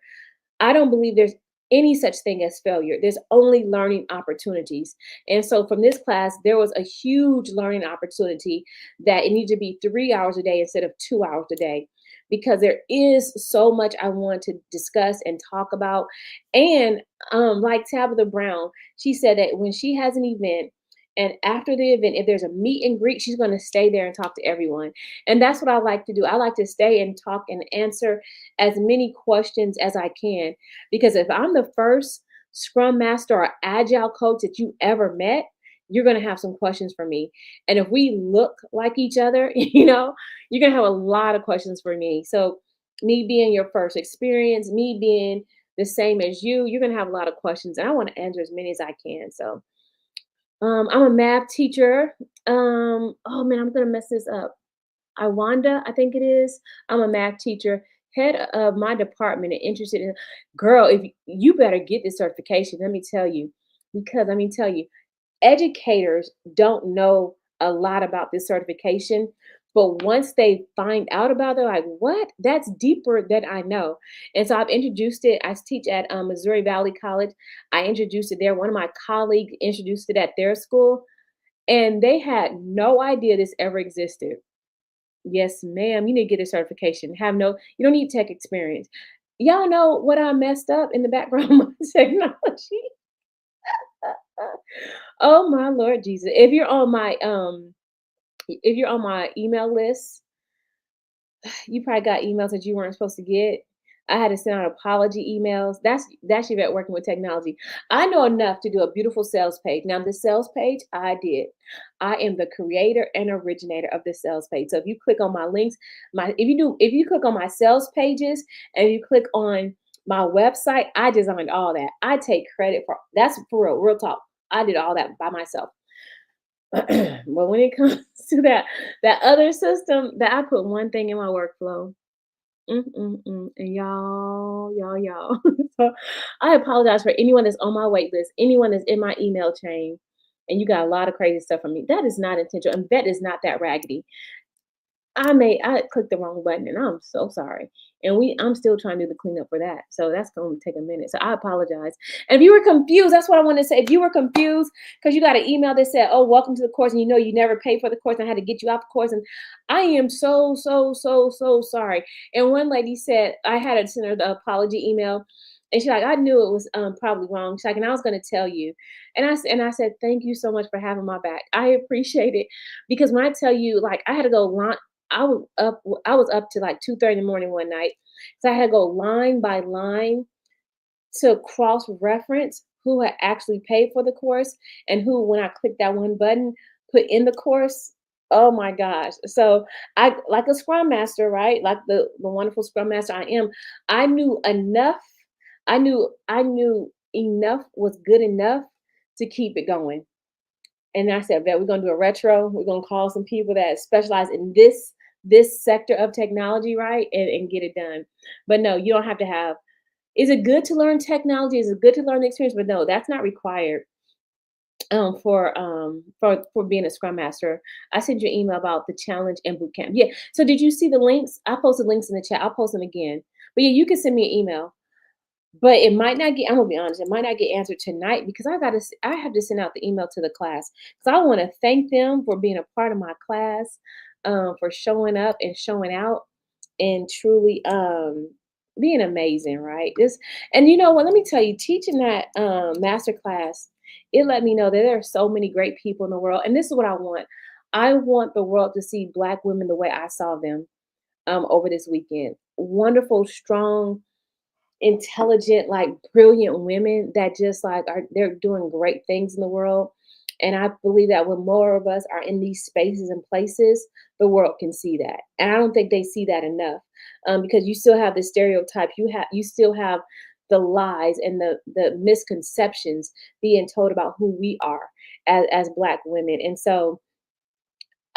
I don't believe there's any such thing as failure. There's only learning opportunities. And so from this class, there was a huge learning opportunity that it needed to be 3 hours a day instead of 2 hours a day, because there is so much I want to discuss and talk about. And like Tabitha Brown, she said that when she has an event, and after the event, if there's a meet and greet, she's going to stay there and talk to everyone. And that's what I like to do. I like to stay and talk and answer as many questions as I can. Because if I'm the first Scrum Master or Agile coach that you ever met, you're going to have some questions for me. And if we look like each other, you're going to have a lot of questions for me. So, me being your first experience, me being the same as you, you're going to have a lot of questions. And I want to answer as many as I can. So, I'm a math teacher. Oh man, I'm going to mess this up. Iwanda, I think it is. I'm a math teacher, head of my department, and interested in. Girl, if you better get this certification, let me tell you, because let me tell you, educators don't know a lot about this certification, but once they find out about it, they're like, what? That's deeper than I know. And so I've introduced it. I teach at Missouri Valley College. I introduced it there. One of my colleagues introduced it at their school, and they had no idea this ever existed. Yes, ma'am. You need to get a certification. You don't need tech experience. Y'all know what I messed up in the background of technology. Oh my Lord Jesus. If you're on my email list, you probably got emails that you weren't supposed to get. I had to send out apology emails. That's you at working with technology. I know enough to do a beautiful sales page. Now, the sales page I did. I am the creator and originator of the sales page. So if you click on my links, if you click on my sales pages and you click on my website, I designed all that. I take credit for that's for real talk. I did all that by myself. But when it comes to that other system, that I put one thing in my workflow. And y'all. So I apologize for anyone that's on my wait list, anyone that's in my email chain, and you got a lot of crazy stuff from me. That is not intentional, and Vet is not that raggedy. I clicked the wrong button, and I'm so sorry. And I'm still trying to do the cleanup for that. So that's going to take a minute. So I apologize. And if you were confused, that's what I want to say. If you were confused because you got an email that said, "Oh, welcome to the course," and you never paid for the course, and I had to get you out the course, and I am so sorry. And one lady said I had to send her the apology email. And she's like, I knew it was probably wrong. She's like, and I was going to tell you. And I said, thank you so much for having my back. I appreciate it, because when I tell you, like, I had to go I was up to like 2:30 in the morning one night. So I had to go line by line to cross-reference who had actually paid for the course and who, when I clicked that one button, put in the course. Oh my gosh. So I, like a Scrum Master, right? Like the wonderful Scrum Master I am, I knew enough. I knew enough was good enough to keep it going. And I said, "Bet we're gonna do a retro. We're gonna call some people that specialize in this sector of technology, right? And get it done." But no, you don't have to have. Is it good to learn technology? Is it good to learn the experience? But no, that's not required for being a Scrum Master. I sent you an email about the challenge and bootcamp. Yeah. So did you see the links? I posted links in the chat. I'll post them again. But yeah, you can send me an email. But it might not get, I'm gonna be honest, it might not get answered tonight because I have to send out the email to the class because I want to thank them for being a part of my class, for showing up and showing out and truly being amazing, right? This, and you know what, let me tell you, teaching that master class, it let me know that there are so many great people in the world. And this is what I want. I want the world to see Black women the way I saw them over this weekend. Wonderful, strong, intelligent, like brilliant women that just like they're doing great things in the world. And I believe that when more of us are in these spaces and places, the world can see that. And I don't think they see that enough, because you still have the stereotypes. You still have the lies and the misconceptions being told about who we are as Black women. And so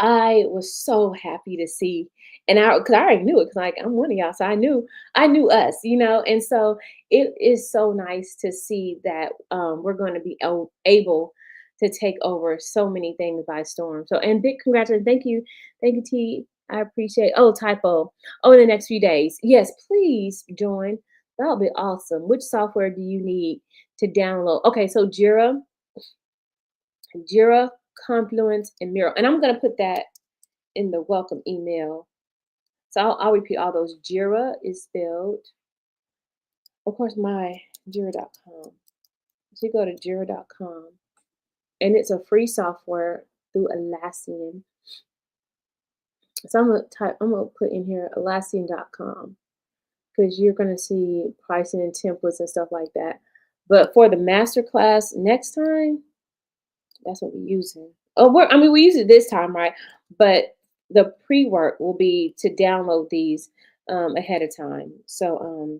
I was so happy to see, and because I already knew it, because like I'm one of y'all, so I knew us, and so it is so nice to see that we're going to be able to take over so many things by storm. So, and big congratulations, thank you, T. I appreciate. Oh, typo. Oh, in the next few days, yes, please join. That'll be awesome. Which software do you need to download? Okay, so Jira, Confluence, and Miro. And I'm going to put that in the welcome email. So I'll repeat all those. Jira is spelled, of course, my Jira.com. So you go to Jira.com, and it's a free software through Atlassian. So I'm gonna put in here Atlassian.com because you're gonna see pricing and templates and stuff like that. But for the masterclass next time, that's what we're using. Oh, we use it this time, right? But the pre-work will be to download these ahead of time. So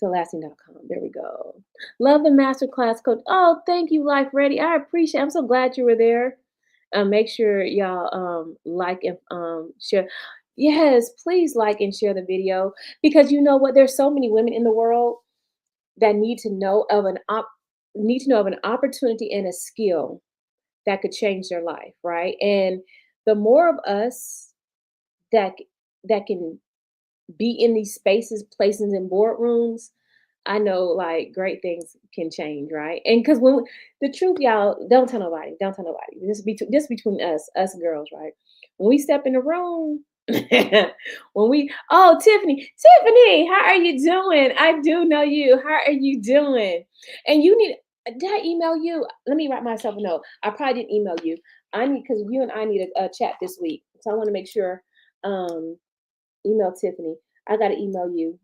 Lasting.com. There we go. Love the masterclass, coach. Oh, thank you, Life Ready. I appreciate. I'm so glad you were there. Make sure y'all like and share. Yes, please like and share the video, because you know what? There's so many women in the world that need to know of an opportunity and a skill that could change their life, right? And the more of us that that can be in these spaces, places, and boardrooms, I know like great things can change, right? And because the truth, y'all, don't tell nobody. Just between us girls, right? When we step in the room, Tiffany, how are you doing? I do know you. How are you doing? And you need. Did I email you? Let me write myself a note. I probably didn't email you. I need, because you and I need a chat this week, so I want to make sure. Um, Email Tiffany. I got to email you.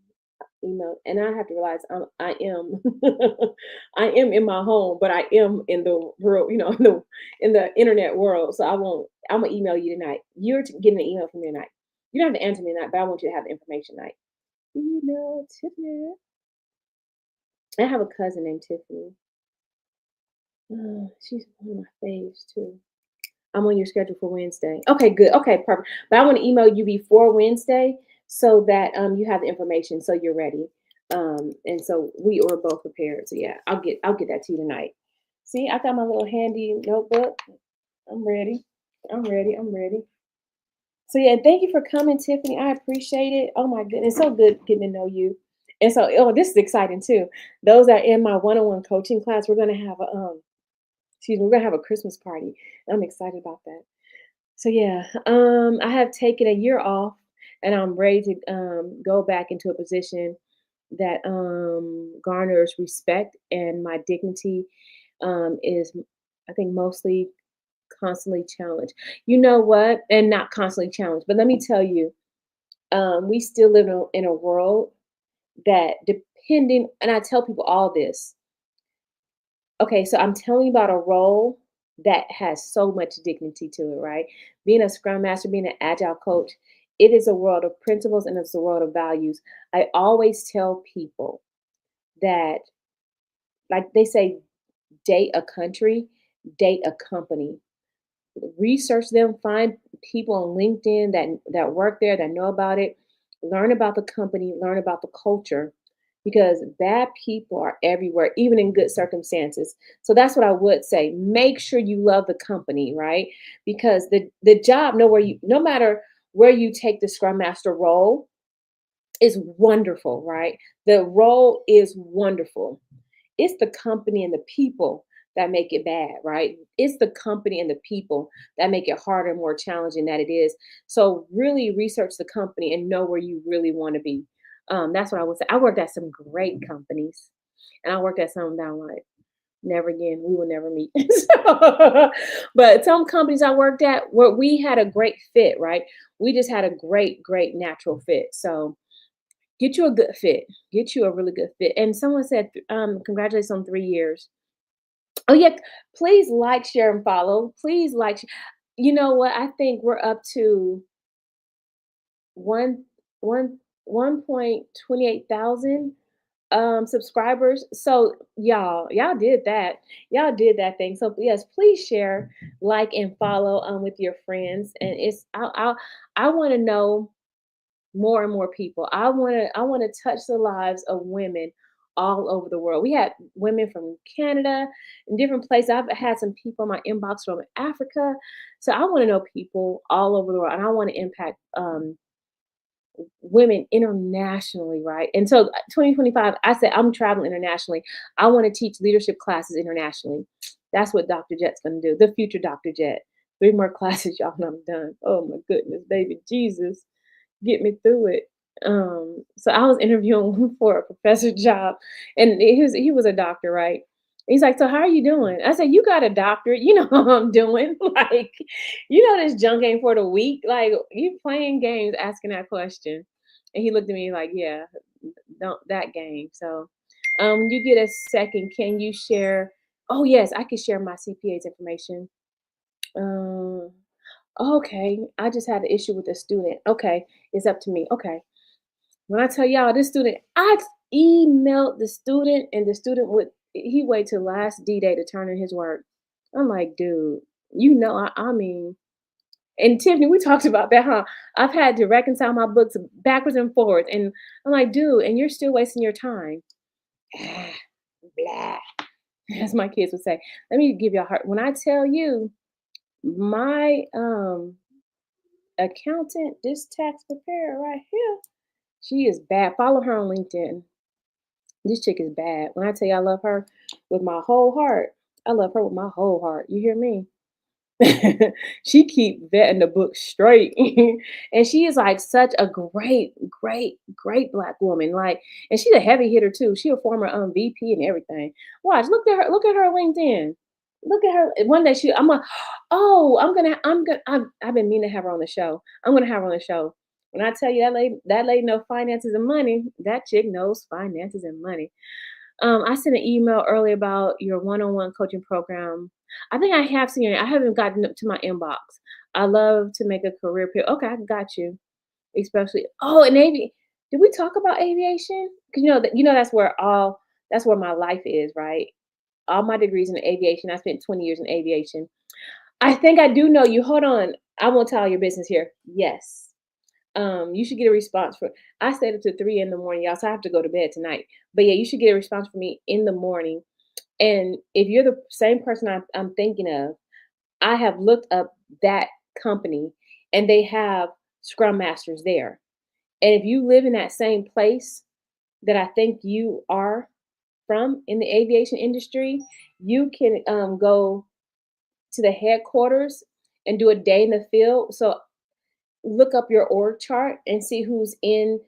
Email, and I have to realize I am I am in my home, but I am in the world, in the internet world. So I'm gonna email you tonight. You're getting an email from me tonight. You don't have to answer me tonight, but I want you to have the information tonight. Email Tiffany. I have a cousin named Tiffany. She's one of my faves too. I'm on your schedule for Wednesday. Okay, good. Okay, perfect. But I want to email you before Wednesday so that you have the information, so you're ready. And so we are both prepared. So yeah, I'll get that to you tonight. See, I got my little handy notebook. I'm ready. I'm ready. I'm ready. So yeah, thank you for coming, Tiffany. I appreciate it. Oh my goodness, so good getting to know you. And so, oh, this is exciting too. Those that are in my one-on-one coaching class, we're gonna have a Christmas party. I'm excited about that. So yeah, I have taken a year off, and I'm ready to go back into a position that garners respect, and my dignity is, I think, mostly constantly challenged. You know what? And not constantly challenged, but let me tell you, we still live in a world that, depending, and I tell people all this. Okay, so I'm telling you about a role that has so much dignity to it, right? Being a Scrum Master, being an Agile coach, it is a world of principles and it's a world of values. I always tell people that, like they say, date a country, date a company. Research them, find people on LinkedIn that work there, that know about it, learn about the company, learn about the culture, because bad people are everywhere, even in good circumstances. So that's what I would say. Make sure you love the company, right? Because the job, no matter where you take the Scrum Master role, is wonderful, right? The role is wonderful. It's the company and the people that make it bad, right? It's the company and the people that make it harder and more challenging that it is. So really research the company and know where you really want to be. That's what I would say. I worked at some great companies, and I worked at some that I'm like, never again. We will never meet. But some companies I worked at, where we had a great fit, right? We just had a great natural fit. So get you a good fit. Get you a really good fit. And someone said, congratulations on 3 years. Oh yeah, please like, share, and follow. Please like. You know what? I think we're up to one 1.28 thousand. subscribers. So y'all did that. Y'all did that thing. So yes, please share, like, and follow with your friends. And I want to know more and more people. I want to touch the lives of women all over the world. We had women from Canada and different places. I've had some people in my inbox from Africa. So I want to know people all over the world, and I want to impact women internationally, right? And so 2025, I said I'm traveling internationally. I want to teach leadership classes internationally. That's what Dr. Jet's going to do. The future Dr. Jet. 3 more classes, y'all, and I'm done. Oh my goodness, baby Jesus, get me through it. So I was interviewing for a professor job, and he was a doctor, right? He's like, "So how are you doing?" I said, "You got a doctorate, you know how I'm doing." Like, this junk ain't for the weak. Like, you playing games asking that question. And he looked at me like, "Yeah, don't that game." So, when you get a second, can you share? Oh yes, I can share my CPA's information. Um, okay, I just had an issue with a student. Okay, it's up to me. Okay, when I tell y'all this student, I emailed the student, and the student would he wait till last D-Day to turn in his work. I'm like, dude, I mean, and Tiffany, we talked about that, huh? I've had to reconcile my books backwards and forwards, and I'm like, dude, and you're still wasting your time. Ah, blah, as my kids would say. Let me give you a heart. When I tell you, my accountant, this tax preparer right here, she is bad. Follow her on LinkedIn. This chick is bad. When I tell you I love her with my whole heart, I love her with my whole heart. You hear me? She keep vetting the book straight. And she is like such a great, great, great black woman. Like, and she's a heavy hitter too. She a former VP and everything. Watch, look at her LinkedIn. Look at her. One day oh, I've been meaning to have her on the show. I'm gonna have her on the show. When I tell you that lady knows finances and money, that chick knows finances and money. I sent an email earlier about your one-on-one coaching program. I think I have seen it. I haven't gotten up to my inbox. I love to make a career pivot. Okay, I got you. Especially, oh, and did we talk about aviation? Because that's where my life is, right? All my degrees in aviation. I spent 20 years in aviation. I think I do know you. Hold on. I won't tell your business here. Yes. You should get a response for I stayed up to 3 in the morning, y'all, so I have to go to bed tonight. But yeah, you should get a response from me in the morning. And if you're the same person I'm thinking of, I have looked up that company, and they have Scrum Masters there. And if you live in that same place that I think you are from in the aviation industry, you can go to the headquarters and do a day in the field. So look up your org chart and see who's in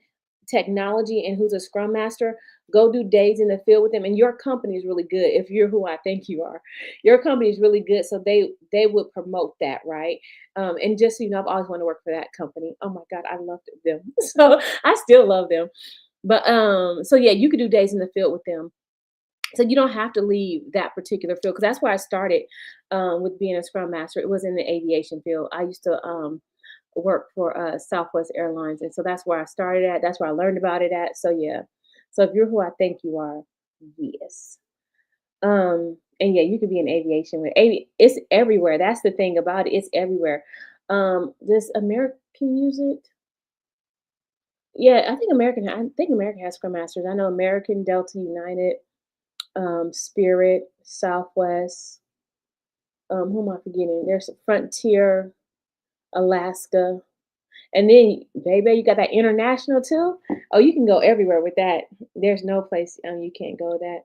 technology and who's a scrum master. Go do days in the field with them, and your company is really good. If you're who I think you are, your company is really good, so they would promote that, right? And just so you know, I've always wanted to work for that company. Oh my god, I loved them. So I still love them. But so yeah, you could do days in the field with them, so you don't have to leave that particular field, because that's where I started with being a scrum master. It was in the aviation field. I used to work for Southwest Airlines, and so that's where I started at. That's where I learned about it at. So yeah, so if you're who I think you are, yes. And yeah, you could be in aviation it's everywhere. That's the thing about it. It's everywhere. Does American use it? Yeah, I think American has Scrum Masters. I know American, Delta, United, Spirit, Southwest. Who am I forgetting? There's Frontier, Alaska. And then, baby, you got that international too. Oh, you can go everywhere with that. There's no place you can't go with that.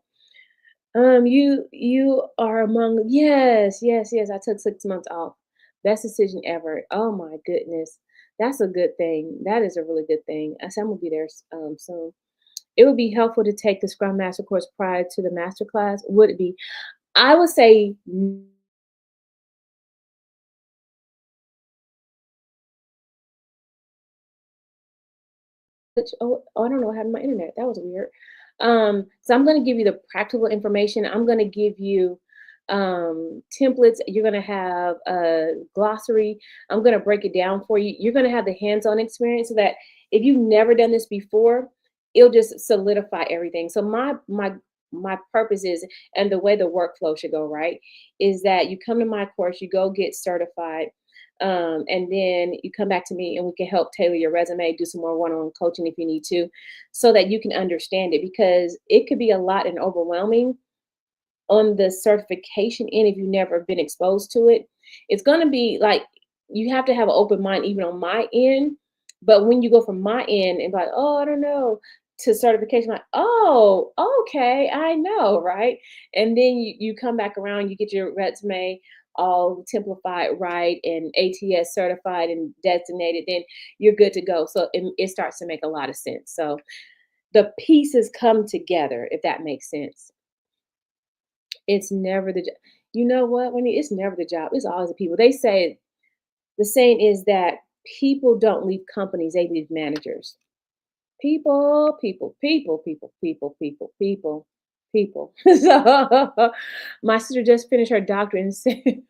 You are among yes, yes, yes. I took 6 months off. Best decision ever. Oh my goodness, that's a good thing. That is a really good thing. I said I'm gonna be there soon. It would be helpful to take the Scrum Master course prior to the master class. Would it be? I would say I don't know what happened to my internet. That was weird. So I'm going to give you the practical information. I'm going to give you templates. You're going to have a glossary. I'm going to break it down for you. You're going to have the hands-on experience, so that if you've never done this before, it'll just solidify everything. So my purpose is, and the way the workflow should go, right, is that you come to my course, you go get certified, and then you come back to me and we can help tailor your resume, do some more one-on-one coaching if you need to, so that you can understand it, because it could be a lot and overwhelming on the certification end if you've never been exposed to it. It's going to be like, you have to have an open mind even on my end. But when you go from my end and be like, oh, I don't know, to certification, like, oh, okay, I know, right? And then you come back around, you get your resume all templified right and ATS certified and designated, then you're good to go. So it starts to make a lot of sense. So the pieces come together, if that makes sense. It's never the job. You know what, Wendy? It's never the job. It's always the people. They say the saying is that people don't leave companies, they leave managers. People, people, people, people, people, people, people, people. So my sister just finished her doctorate and said,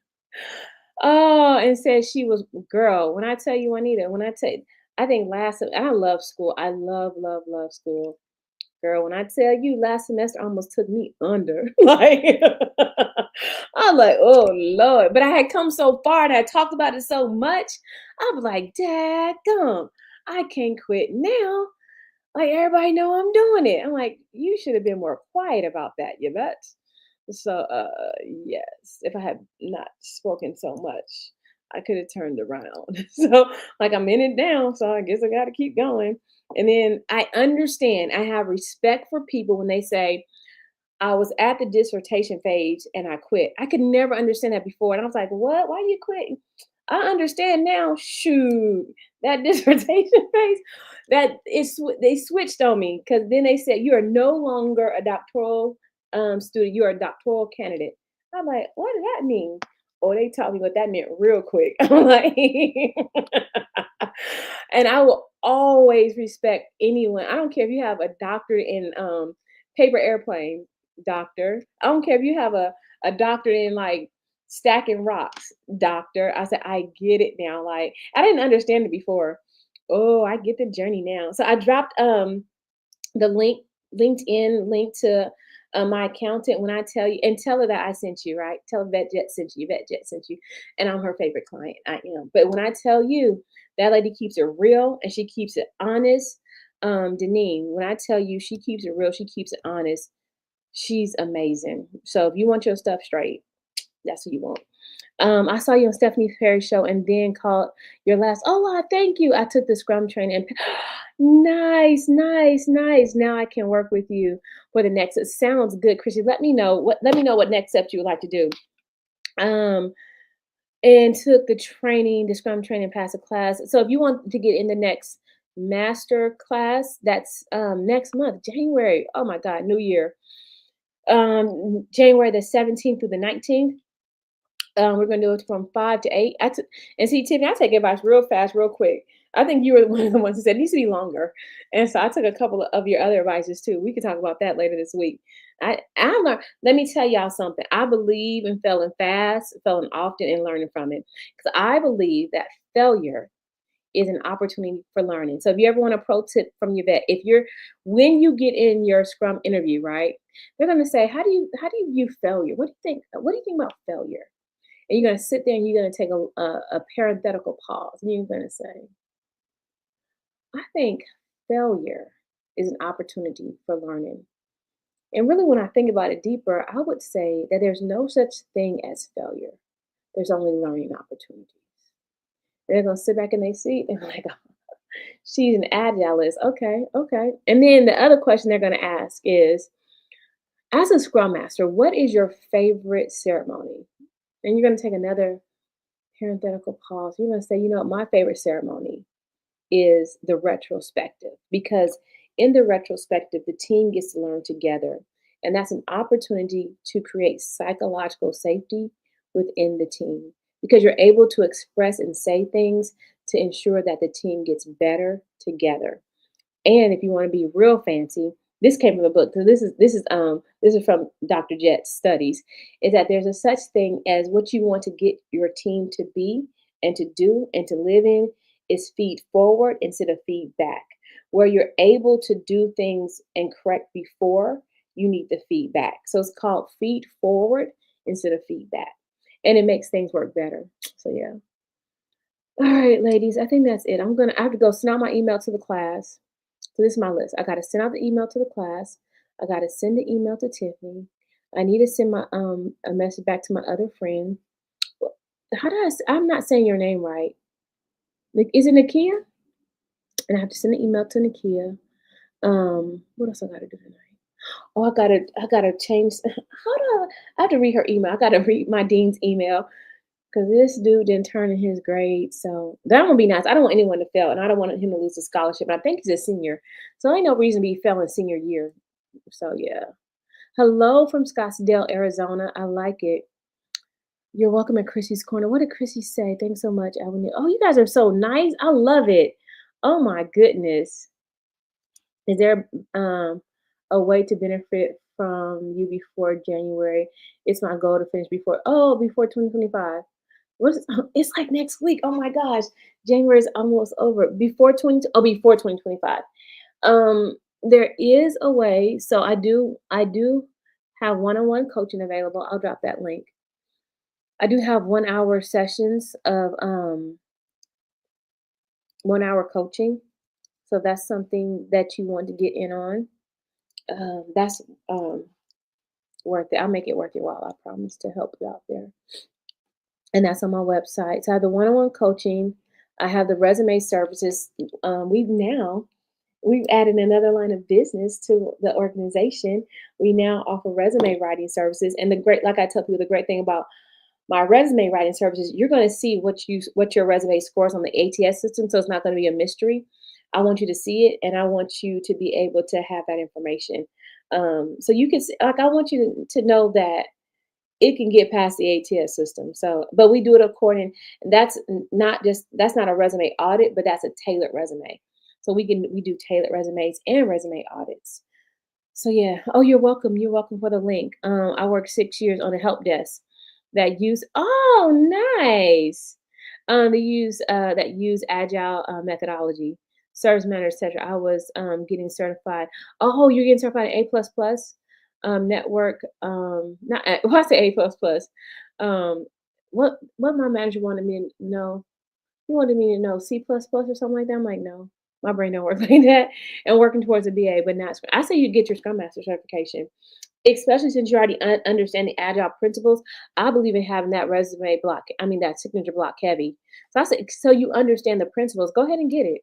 oh, and said she was, girl, when I tell you, Juanita, when I tell you, I think I love school. I love, love, love school. Girl, when I tell you last semester almost took me under, like I'm like, oh Lord. But I had come so far and I talked about it so much. I was like, Dad gum, I can't quit now. Like everybody know I'm doing it. I'm like, you should have been more quiet about that, you bet. So yes, if I had not spoken so much, I could have turned around. So like I'm in it now, so I guess I gotta keep going. And then I understand, I have respect for people when they say, I was at the dissertation phase and I quit. I could never understand that before. And I was like, what? Why you quitting? I understand now. Shoot, that dissertation phase, they switched on me, because then they said you are no longer a doctoral student. You are a doctoral candidate. I'm like, what does that mean? Oh, they taught me what that meant real quick. I'm like, and I will always respect anyone. I don't care if you have a doctorate in paper airplane, doctor. I don't care if you have a doctorate in like stacking rocks, doctor. I said, I get it now. Like I didn't understand it before. Oh, I get the journey now. So I dropped the LinkedIn link to my accountant. When I tell you, and tell her that I sent you, right? Tell her Vet Jet sent you, Vet Jet sent you, and I'm her favorite client. I am. But when I tell you, that lady keeps it real and she keeps it honest. Deneen, when I tell you she keeps it real, she keeps it honest. She's amazing. So if you want your stuff straight, that's what you want. I saw you on Stephanie Perry's show and then called your last. Oh, wow, thank you. I took the Scrum training and nice, nice, nice. Now I can work with you for the next. It sounds good, Chrissy. Let me know what next steps you would like to do. Um, and took the training, the Scrum training, passed a class. So if you want to get in the next master class, that's next month, January. Oh my God, New Year. January the 17th through the 19th. We're gonna do it from 5 to 8. And see, Tiffany, I take advice real fast, real quick. I think you were one of the ones who said it needs to be longer, and so I took a couple of your other advices too. We could talk about that later this week. I learned. Let me tell y'all something. I believe in failing fast, failing often, and learning from it, because I believe that failure is an opportunity for learning. So if you ever want a pro tip from your vet, when you get in your Scrum interview, right, they're gonna say, how do you view failure? What do you think about failure? And you're going to sit there and you're going to take a parenthetical pause. And you're going to say, I think failure is an opportunity for learning. And really, when I think about it deeper, I would say that there's no such thing as failure. There's only learning opportunities. And they're going to sit back in their seat and like, oh, she's an agilist. Okay, okay. And then the other question they're going to ask is, as a Scrum Master, what is your favorite ceremony? And you're going to take another parenthetical pause. You're going to say, my favorite ceremony is the retrospective, because in the retrospective, the team gets to learn together. And that's an opportunity to create psychological safety within the team, because you're able to express and say things to ensure that the team gets better together. And if you want to be real fancy, this came from a book. So this is from Dr. Jett's studies, is that there's a such thing as what you want to get your team to be and to do and to live in is feed forward instead of feed back. where you're able to do things and correct before you need the feedback. So it's called feed forward instead of feedback. And it makes things work better. So yeah. All right, ladies, I think that's it. I have to go send out my email to the class. So this is my list. I gotta send out the email to the class. I gotta send the email to Tiffany. I need to send my a message back to my other friend. How do I'm not saying your name right. Is it Nakia? And I have to send an email to Nakia. What else I gotta do tonight? Oh, I gotta change. I have to read her email. I gotta read my dean's email because this dude didn't turn in his grade. So that won't be nice. I don't want anyone to fail, and I don't want him to lose a scholarship. And I think he's a senior, so ain't no reason to be failing senior year. So yeah. Hello from Scottsdale, Arizona. I like it. You're welcome at Chrissy's Corner. What did Chrissy say? Thanks so much, Avenue. Oh, you guys are so nice. I love it. Oh my goodness. Is there a way to benefit from you before January? It's my goal to finish before 2025. What's it's like next week. Oh my gosh. January is almost over. Before 2025. There is a way. So I do have one-on-one coaching available. I'll drop that link. I do have 1 hour sessions of 1 hour coaching. So if that's something that you want to get in on. That's worth it. I'll make it worth your while. I promise to help you out there. And that's on my website. So I have the one-on-one coaching. I have the resume services. We've added another line of business to the organization. We now offer resume writing services. And like I tell people, the great thing about my resume writing services, you're going to see what your resume scores on the ATS system. So it's not going to be a mystery. I want you to see it, and I want you to be able to have that information. So you can like I want you to know that it can get past the ATS system. So, but we do it according. That's not a resume audit, but that's a tailored resume. So we do tailored resumes and resume audits. So yeah. Oh, you're welcome. You're welcome for the link. I worked 6 years on a help desk that use. Oh, nice. That use agile methodology, service management, etc. I was getting certified. Oh, you're getting certified in A++. Network, not well, I say A++. What my manager wanted me to know, he wanted me to know C++ or something like that. I'm like, no, my brain don't work like that. And working towards a BA, but not. I say you get your Scrum Master certification, especially since you already understand the agile principles. I believe in having that resume block. I mean that signature block heavy. So I say, so you understand the principles. Go ahead and get it.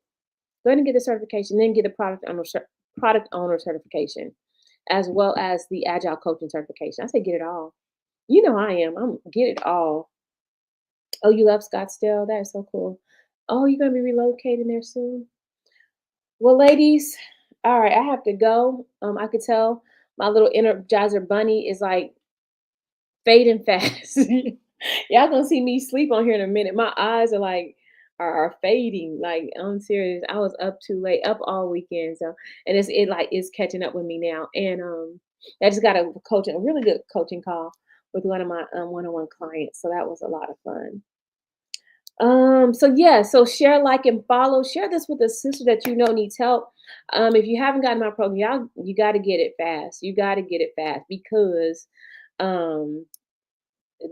Go ahead and get the certification, then get the product owner certification, as well as the agile coaching certification. I say get it all. You know I am. I'm get it all. Oh, you love Scottsdale? That is so cool. Oh, you're gonna be relocating there soon? Well, ladies, all right, I have to go. I could tell my little energizer bunny is like fading fast. Y'all gonna see me sleep on here in a minute. My eyes are fading. Like I'm serious. I was up too late, up all weekend. So and it's catching up with me now. And I just got a really good coaching call with one of my one-on-one clients. So that was a lot of fun. So yeah, so share, like, and follow. Share this with a sister that you know needs help. If you haven't gotten my program, you got to get it fast. You got to get it fast because um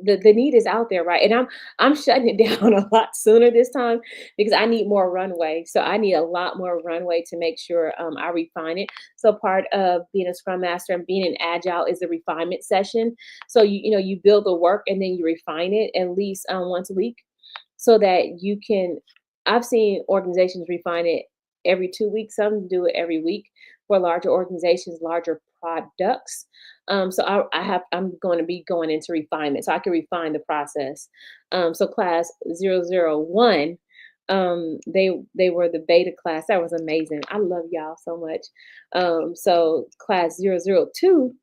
the need is out there, right? And I'm shutting it down a lot sooner this time because I need more runway. So I need a lot more runway to make sure I refine it. So part of being a Scrum Master and being an Agile is the refinement session. So you build the work and then you refine it at least once a week, so that you can. I've seen organizations refine it every 2 weeks. Some do it every week for larger organizations, larger products. So I'm going to be going into refinement, so I can refine the process. So class 001, they were the beta class. That was amazing. I love y'all so much. So class 002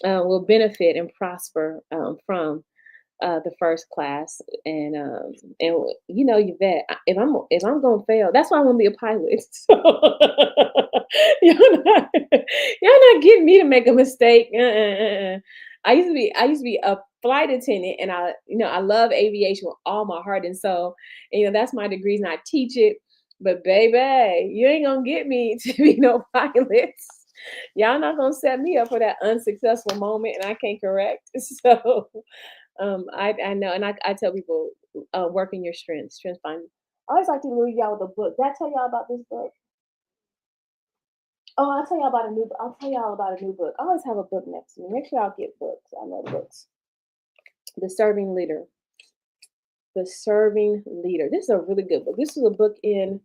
will benefit and prosper from the first class. And Yvette, if I'm gonna fail, that's why I want to be a pilot. So you're not you're not getting me to make a mistake. I used to be a flight attendant, and I love aviation with all my heart, and so that's my degrees, and I teach it. But baby, you ain't gonna get me to be no pilots. Y'all not gonna set me up for that unsuccessful moment and I can't correct. So I know, and I tell people, work in your strengths, strength finding. I always like to leave y'all with a book. Did I tell y'all about this book? Oh, I'll tell y'all about a new. I'll tell y'all about a new book. I always have a book next to me. Make sure y'all get books. I love books. The Serving Leader. The Serving Leader. This is a really good book. This is a book in,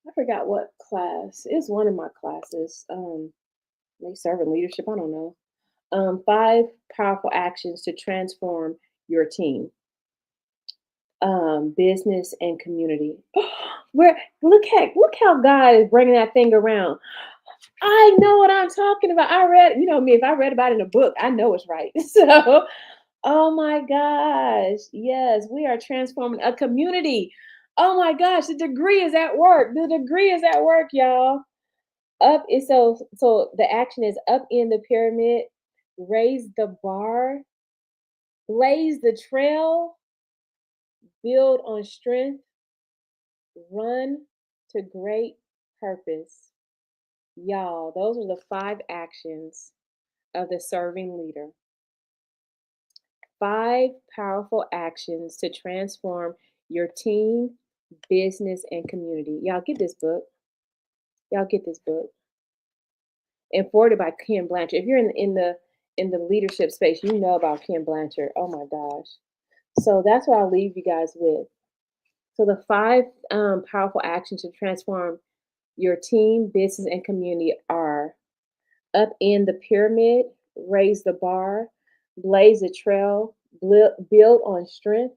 I forgot what class. It's one of my classes. Maybe serving leadership. I don't know. Five powerful actions to transform your team, business, and community. Where look how God is bringing that thing around. I know what I'm talking about. I read, you know me, if I read about it in a book, I know it's right. So, oh my gosh, yes, we are transforming a community. Oh my gosh, the degree is at work. The degree is at work, y'all. Up is so the action is up in the pyramid, raise the bar, blaze the trail, build on strength, run to great purpose. Y'all, those are the five actions of the serving leader. Five powerful actions to transform your team, business, and community. Y'all get this book. Y'all get this book. And forwarded by Ken Blanchard. If you're in the leadership space, you know about Ken Blanchard. Oh my gosh. So that's what I'll leave you guys with. So the five powerful actions to transform your team, business, and community are up in the pyramid, raise the bar, blaze a trail, build on strength,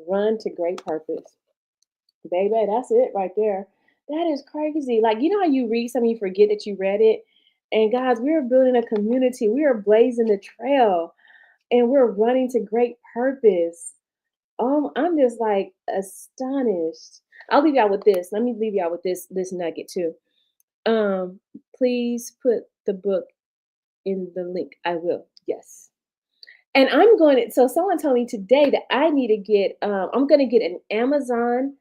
run to great purpose. Baby, that's it right there. That is crazy. Like, you know how you read something, you forget that you read it? And guys, we are building a community. We are blazing the trail and we're running to great purpose. I'm just like astonished. I'll leave y'all with this. Let me leave y'all with this nugget too. Um, please put the book in the link. I will. Yes. And I'm going to, so someone told me today that I need to get, I'm going to get an Amazon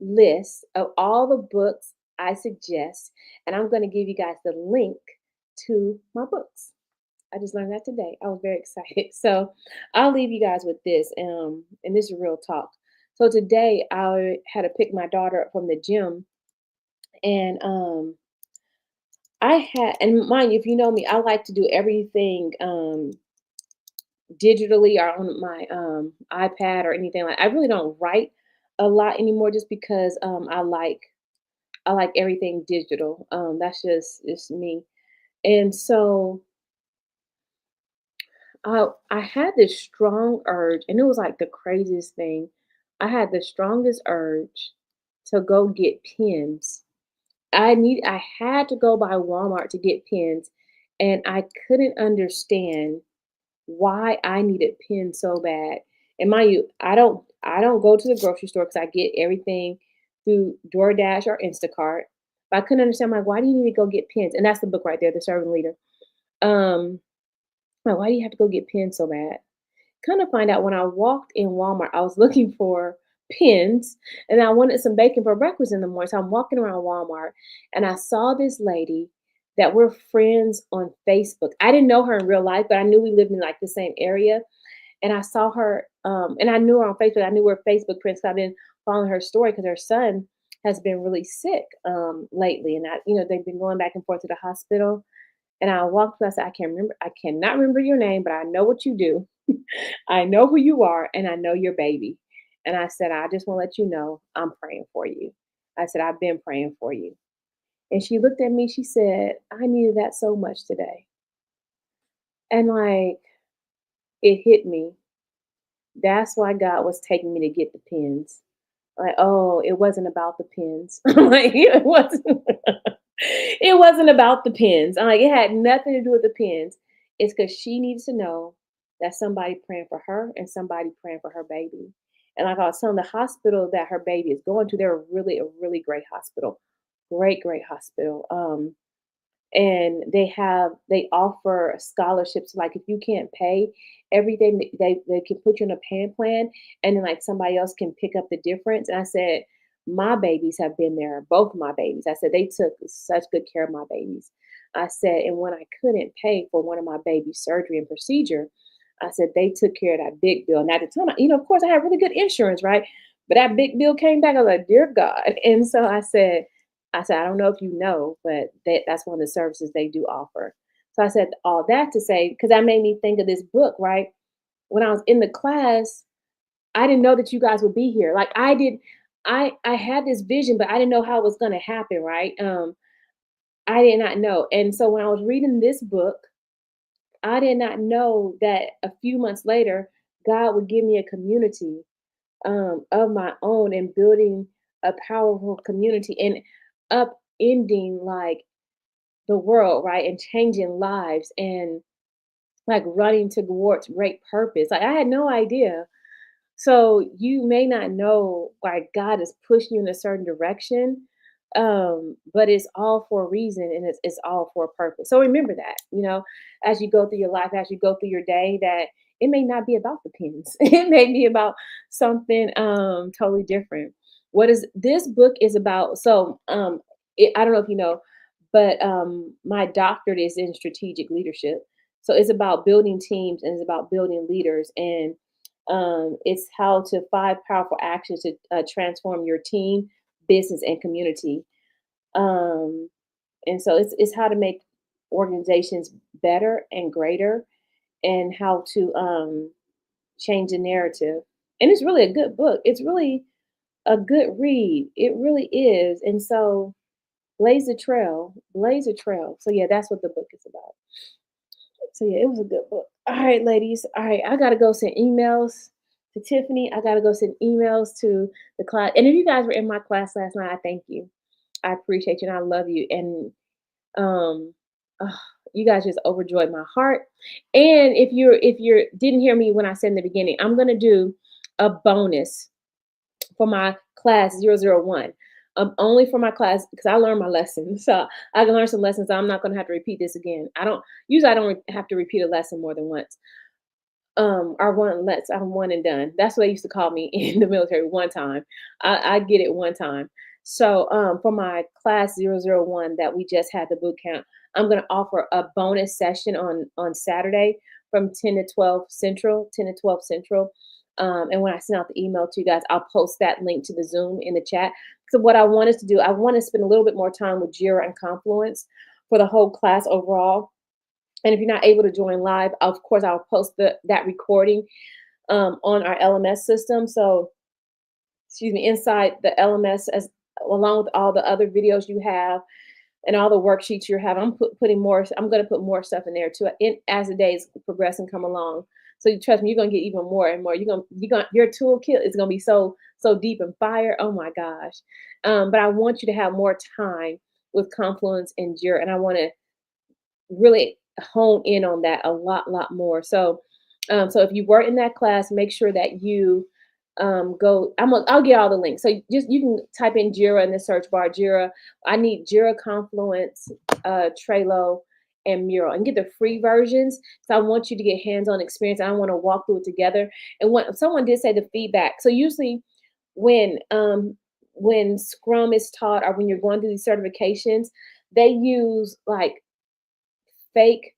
list of all the books I suggest. And I'm going to give you guys the link to my books. I just learned that today. I was very excited. So I'll leave you guys with this. And this is real talk. So today I had to pick my daughter up from the gym. And I had, and mind you, if you know me, I like to do everything digitally or on my iPad or anything like. I really don't write a lot anymore, just because I like everything digital. That's just it's me. And so I had this strong urge, and it was like the craziest thing. I had the strongest urge to go get pens. I had to go by Walmart to get pens, and I couldn't understand why I needed pens so bad. And mind you, I don't go to the grocery store because I get everything through DoorDash or Instacart. But I couldn't understand, like, why do you need to go get pens? And that's the book right there, The Servant Leader. Um, like, why do you have to go get pens so bad? Kind of find out, when I walked in Walmart, I was looking for pens and I wanted some bacon for breakfast in the morning. So I'm walking around Walmart and I saw this lady that we're friends on Facebook. I didn't know her in real life, but I knew we lived in like the same area. And I saw her, and I knew her on Facebook. I knew we are Facebook friends. 'Cause I've been following her story because her son has been really sick lately. And they've been going back and forth to the hospital. And I walked past, I can't remember, I cannot remember your name, but I know what you do. I know who you are, and I know your baby. And I said, I just want to let you know I'm praying for you. I said, I've been praying for you. And she looked at me, she said, I needed that so much today. And like, it hit me. That's why God was taking me to get the pens. Like, oh, it wasn't about the pens. Like, it wasn't. It wasn't about the pens. I'm like, it had nothing to do with the pens. It's because she needs to know that somebody praying for her and somebody praying for her baby. And like I was telling, the hospital that her baby is going to, they're a really great hospital. Great, great hospital. And they offer scholarships. Like, if you can't pay everything, they can put you on a payment plan, and then like somebody else can pick up the difference. And I said, my babies have been there, both my babies. I said they took such good care of my babies. I said, and when I couldn't pay for one of my baby's surgery and procedure, I said they took care of that big bill. And at the time, of course, I had really good insurance, right? But that big bill came back. I was like, dear God. And so I don't know if you know, but that's one of the services they do offer. So I said all that to say, because that made me think of this book, right? When I was in the class, I didn't know that you guys would be here. Like I did, I had this vision, but I didn't know how it was going to happen, right? I did not know. And so when I was reading this book, I did not know that a few months later, God would give me a community of my own and building a powerful community and upending like the world, right? And changing lives and like running towards great purpose. Like I had no idea. So you may not know why God is pushing you in a certain direction, but it's all for a reason and it's all for a purpose. So remember that, as you go through your life, as you go through your day, that it may not be about the pins. It may be about something totally different. What is this book is about? So I don't know if you know, but my doctorate is in strategic leadership. So it's about building teams and it's about building leaders and it's how to 5 powerful actions to transform your team, business, and community. Um, and so it's how to make organizations better and greater, and how to change the narrative. And it's really a good book. It's really a good read. It really is. And so blaze a trail, blaze a trail. So yeah, that's what the book is about. So yeah, it was a good book. All right, ladies. All right, I gotta go send emails to Tiffany. I gotta go send emails to the class. And if you guys were in my class last night, I thank you. I appreciate you and I love you. And um, ah, you guys just overjoyed my heart. And if you didn't hear me when I said in the beginning, I'm gonna do a bonus for my class 001. Only for my class because I learned my lesson. So I can learn some lessons. I'm not going to have to repeat this again. I don't have to repeat a lesson more than once. Or one let's I'm one and done. That's what they used to call me in the military. One time, I get it one time. So for my class 001 that we just had the boot camp, I'm going to offer a bonus session on Saturday from 10 to 12 Central, 10 to 12 Central. And when I send out the email to you guys, I'll post that link to the Zoom in the chat. So what I want us to do, I want to spend a little bit more time with Jira and Confluence for the whole class overall. And if you're not able to join live, of course, I'll post that recording on our LMS system. So, excuse me, inside the LMS, as along with all the other videos you have and all the worksheets you have, putting more. I'm going to put more stuff in there too, as the days progress and come along. So you trust me, you're going to get even more and more. Your toolkit is going to be so deep and fire. Oh my gosh! But I want you to have more time with Confluence and Jira, and I want to really hone in on that a lot more. So, so if you were in that class, make sure that you go. I'll get all the links. So just you can type in Jira in the search bar. Jira. I need Jira, Confluence, Trello, and Mural, and get the free versions. So I want you to get hands-on experience. I want to walk through it together. And what someone did say the feedback. So usually when Scrum is taught or when you're going through these certifications, they use like fake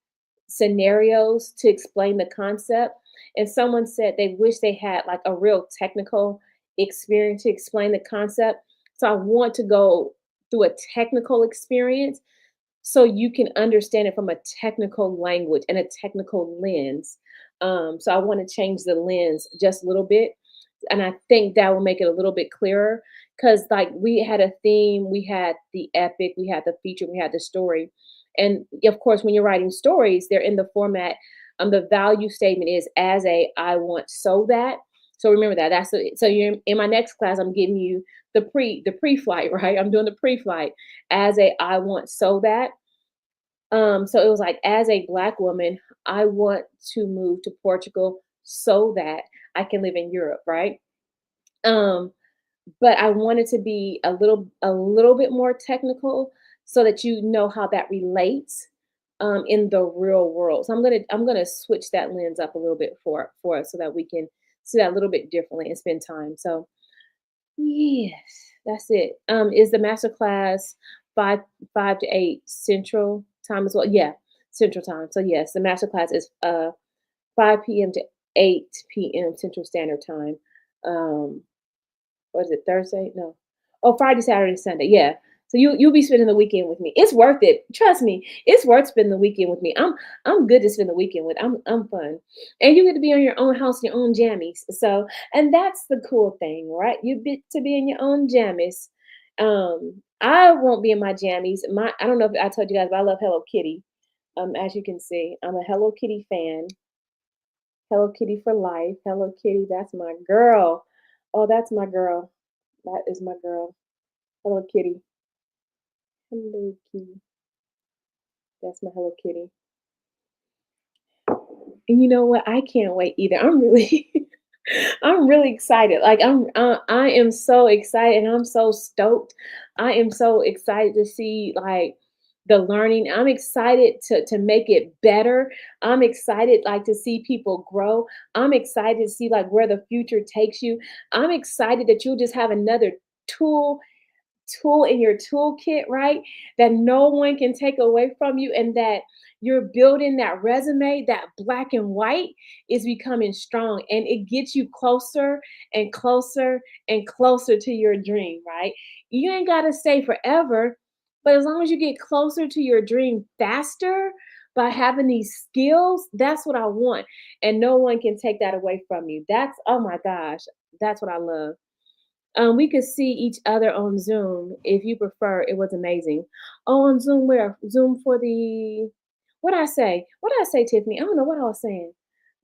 scenarios to explain the concept. And someone said they wish they had like a real technical experience to explain the concept. So I want to go through a technical experience so you can understand it from a technical language and a technical lens. So I want to change the lens just a little bit. And I think that will make it a little bit clearer because, like, we had a theme, we had the epic, we had the feature, we had the story. And of course, when you're writing stories, they're in the format. The value statement is as a I want so that. So remember that. So you're in my next class. I'm giving you the pre-flight, right? I'm doing the pre-flight as a I want so that. So it was like, as a Black woman, I want to move to Portugal so that I can live in Europe, right? Um, but I wanted to be a little bit more technical so that you know how that relates in the real world. So I'm gonna switch that lens up a little bit for us so that we can see that a little bit differently and spend time. So yes. That's it. Is the master class 5 5 to 8 Central Time as well? Yeah, Central Time. So yes, the master class is 5 p.m. to 8 p.m. Central Standard Time. Um, what is it, Thursday? No. Oh, Friday, Saturday, Sunday. Yeah. So you'll be spending the weekend with me. It's worth it. Trust me. It's worth spending the weekend with me. I'm good to spend the weekend with. I'm fun. And you get to be on your own house, your own jammies. So and that's the cool thing, right? You get to be in your own jammies. I won't be in my jammies. I don't know if I told you guys, but I love Hello Kitty. As you can see, I'm a Hello Kitty fan. Hello Kitty for life. Hello Kitty, that's my girl. Oh, that's my girl. That is my girl. Hello Kitty. Hello Kitty. That's my Hello Kitty. And you know what? I can't wait either. I'm really I'm really excited. Like I am so excited and I'm so stoked. I am so excited to see like the learning. I'm excited to make it better. I'm excited like to see people grow. I'm excited to see like where the future takes you. I'm excited that you'll just have another tool in your toolkit, right? That no one can take away from you, and that you're building that resume, that black and white is becoming strong, and it gets you closer and closer and closer to your dream, right? You ain't got to stay forever, but as long as you get closer to your dream faster by having these skills, that's what I want. And no one can take that away from you. That's, oh my gosh, that's what I love. We could see each other on Zoom if you prefer. It was amazing. Oh, on Zoom where? Zoom for the what I say? What did I say, Tiffany? I don't know what I was saying.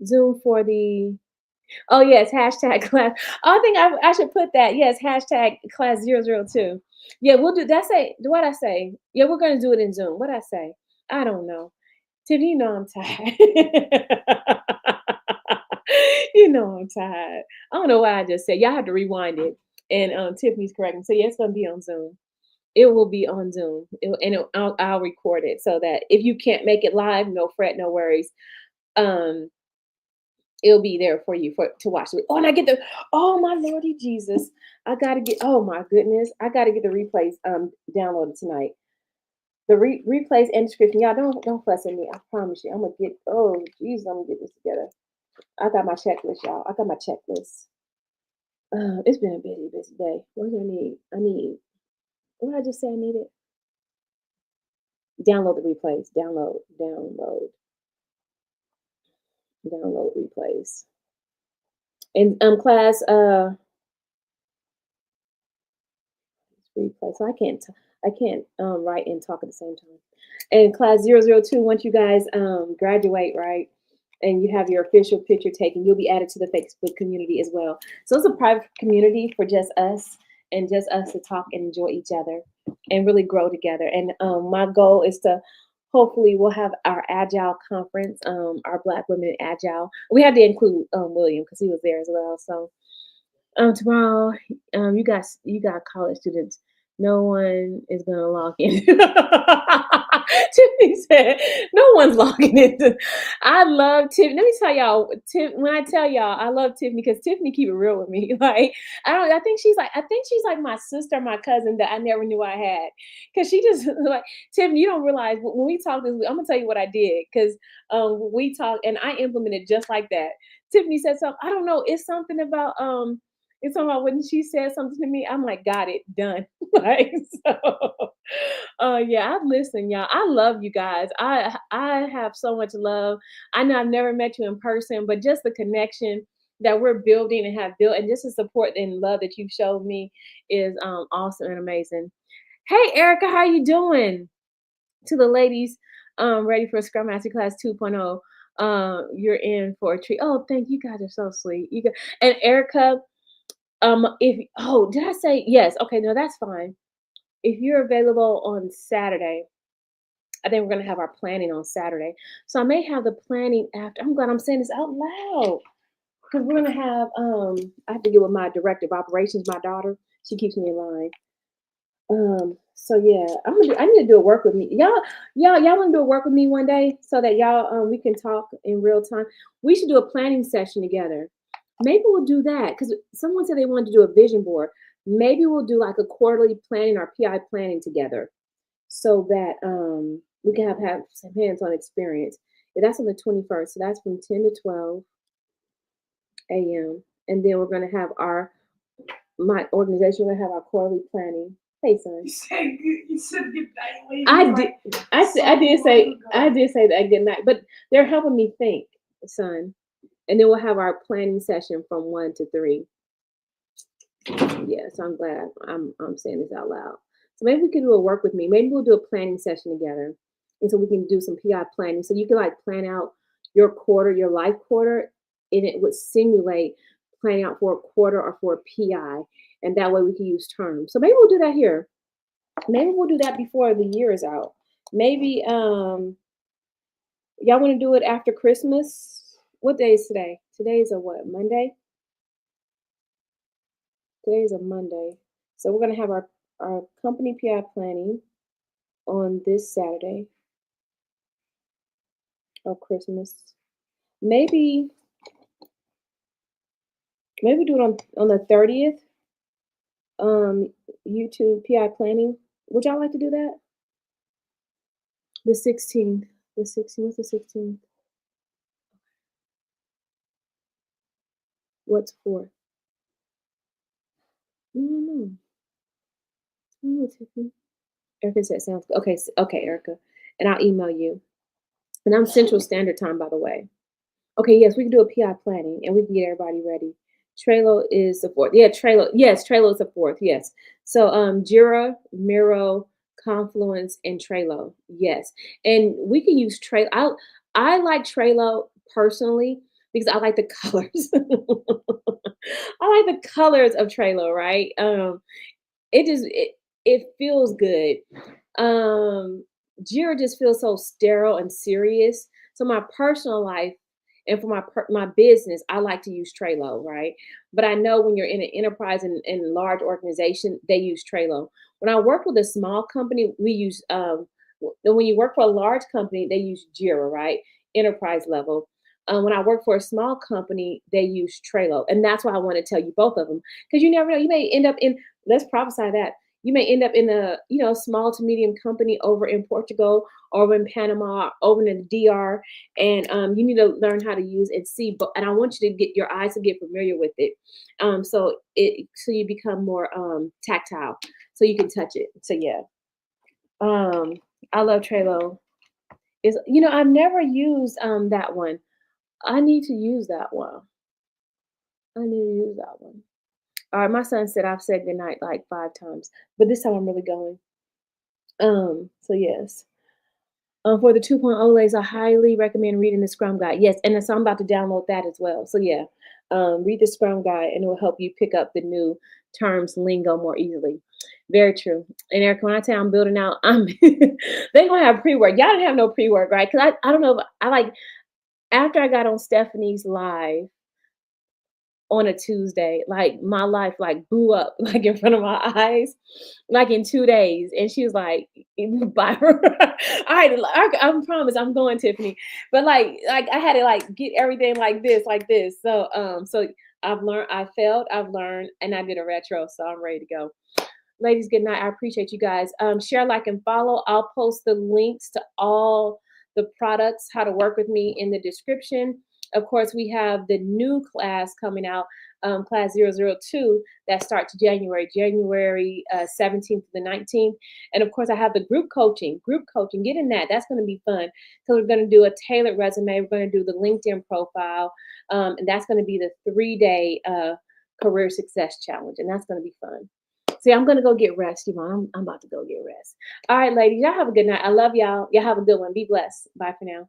Zoom for the oh yes, hashtag class. I think I should put that. Yes, hashtag class 002. Yeah, we'll do that's a what I say. Yeah, we're gonna do it in Zoom. What I say? I don't know. Tiffany, you know I'm tired. You know I'm tired. I don't know why I just said. Y'all have to rewind it. And Tiffany's correct. So yeah, it's gonna be on Zoom. It will be on Zoom, I'll record it so that if you can't make it live, no fret, no worries. Um, it'll be there for you for to watch it. Oh, and I get the oh my lordy Jesus, I gotta get oh my goodness, I gotta get the replays downloaded tonight. The replays and description, y'all don't fuss at me. I promise you, I'm gonna get oh Jesus, I'm gonna get this together. I got my checklist, y'all. I got my checklist. It's been a busy, busy day. What do I need? I need what did I just say I needed? Download the replays. Download replays. And class replay. So I can't write and talk at the same time. And class 002, once you guys graduate, right? And you have your official picture taken, you'll be added to the Facebook community as well. So it's a private community for just us and just us to talk and enjoy each other and really grow together. And my goal is to hopefully we'll have our Agile conference, our Black Women in Agile. We had to include William because he was there as well. So tomorrow, you got college students. No one is gonna log in. Tiffany said, "No one's logging in." I love Tiffany. Let me tell y'all, when I tell y'all, I love Tiffany because Tiffany keep it real with me. Like I don't. I think she's like my sister, my cousin that I never knew I had. Because she just like Tiffany. You don't realize when we talk this week. I'm gonna tell you what I did because we talked and I implemented just like that. Tiffany said something. I don't know. It's something about it's something about when she said something to me, I'm like, got it, done. Like so yeah, I listen, y'all. I love you guys. I have so much love. I know I've never met you in person, but just the connection that we're building and have built and just the support and love that you've showed me is awesome and amazing. Hey Erica, how you doing? To the ladies ready for Scrum Master Class 2.0. You're in for a treat. Oh, thank you guys are so sweet. You got and Erica, if oh, did I say yes? Okay, no, that's fine. If you're available on Saturday, I think we're gonna have our planning on Saturday. So I may have the planning after. I'm glad I'm saying this out loud because we're gonna have. I have to get with my director of operations, my daughter. She keeps me in line. So yeah, I need to do a work with me. Y'all want to do a work with me one day so that y'all we can talk in real time. We should do a planning session together. Maybe we'll do that because someone said they wanted to do a vision board. Maybe we'll do like a quarterly planning or PI planning together so that we can have some hands-on experience. And that's on the 21st. So that's from 10 to 12 a.m. And then we're gonna have our my organization, we're gonna have our quarterly planning. Hey son. You said good night, lady. I did I did say that good night, but they're helping me think, son. And then we'll have our planning session from 1 to 3. Yeah, so I'm glad I'm saying this out loud. So maybe we can do a work with me. Maybe we'll do a planning session together, and so we can do some PI planning. So you can like plan out your quarter, your life quarter, and it would simulate planning out for a quarter or for a PI, and that way we can use terms. So maybe we'll do that here. Maybe we'll do that before the year is out. Maybe y'all want to do it after Christmas? What day is today? Today is a what? Monday? Today is a Monday. So we're gonna have our company PI planning on this Saturday of Christmas. Maybe do it on the 30th. YouTube PI planning. Would y'all like to do that? The 16th. The 16th. What's the 16th? What's for? No. I don't know, Tiffany. Erica said sounds good. Okay, okay, Erica. And I'll email you. And I'm Central Standard Time, by the way. Okay, yes, we can do a PI planning and we can get everybody ready. Trello is the fourth. Yeah, Trello. Yes, Trello is the fourth. Yes. So Jira, Miro, Confluence, and Trello. Yes. And we can use Trello. I like Trello personally because I like the colors. I like the colors of Trello, right? It feels good. Jira just feels so sterile and serious. So my personal life and for my business, I like to use Trello, right? But I know when you're in an enterprise and large organization, they use Trello. When I work with a small company, we use when you work for a large company, they use Jira, right? Enterprise level. When I work for a small company, they use Trello, and that's why I want to tell you both of them because you never know. You may end up in let's prophesy that you may end up in a small to medium company over in Portugal, over in Panama, over in the DR, and you need to learn how to use and see. But and I want you to get your eyes to get familiar with it, so you become more tactile, so you can touch it. So yeah, I love Trello. Is I've never used that one. I need to use that one. I need to use that one. All right, my son said I've said goodnight like 5 times, but this time I'm really going. So yes. For the 2.0 lays, I highly recommend reading the Scrum Guide. Yes, and so I'm about to download that as well. So yeah, read the Scrum Guide, and it will help you pick up the new terms lingo more easily. Very true. And Eric, when I tell you I'm building out, they gonna have pre-work. Y'all didn't have no pre-work, right? Because I don't know if I like after I got on Stephanie's live on a Tuesday, like my life like blew up like in front of my eyes, like in 2 days. And she was like, "Bye." All right, I promise I'm going, Tiffany. But like I had to like get everything like this, like this. So I've learned, I failed, I've learned, and I did a retro, so I'm ready to go. Ladies, good night. I appreciate you guys. Share, like, and follow. I'll post the links to all the products, how to work with me in the description. Of course, we have the new class coming out, class 002, that starts January 17th to the 19th. And of course, I have the group coaching. Get in that. That's going to be fun because we're going to do a tailored resume. We're going to do the LinkedIn profile. And that's going to be the 3-day career success challenge. And that's going to be fun. See, I'm going to go get rest, Yvonne. I'm about to go get rest. All right, ladies, y'all have a good night. I love y'all. Y'all have a good one. Be blessed. Bye for now.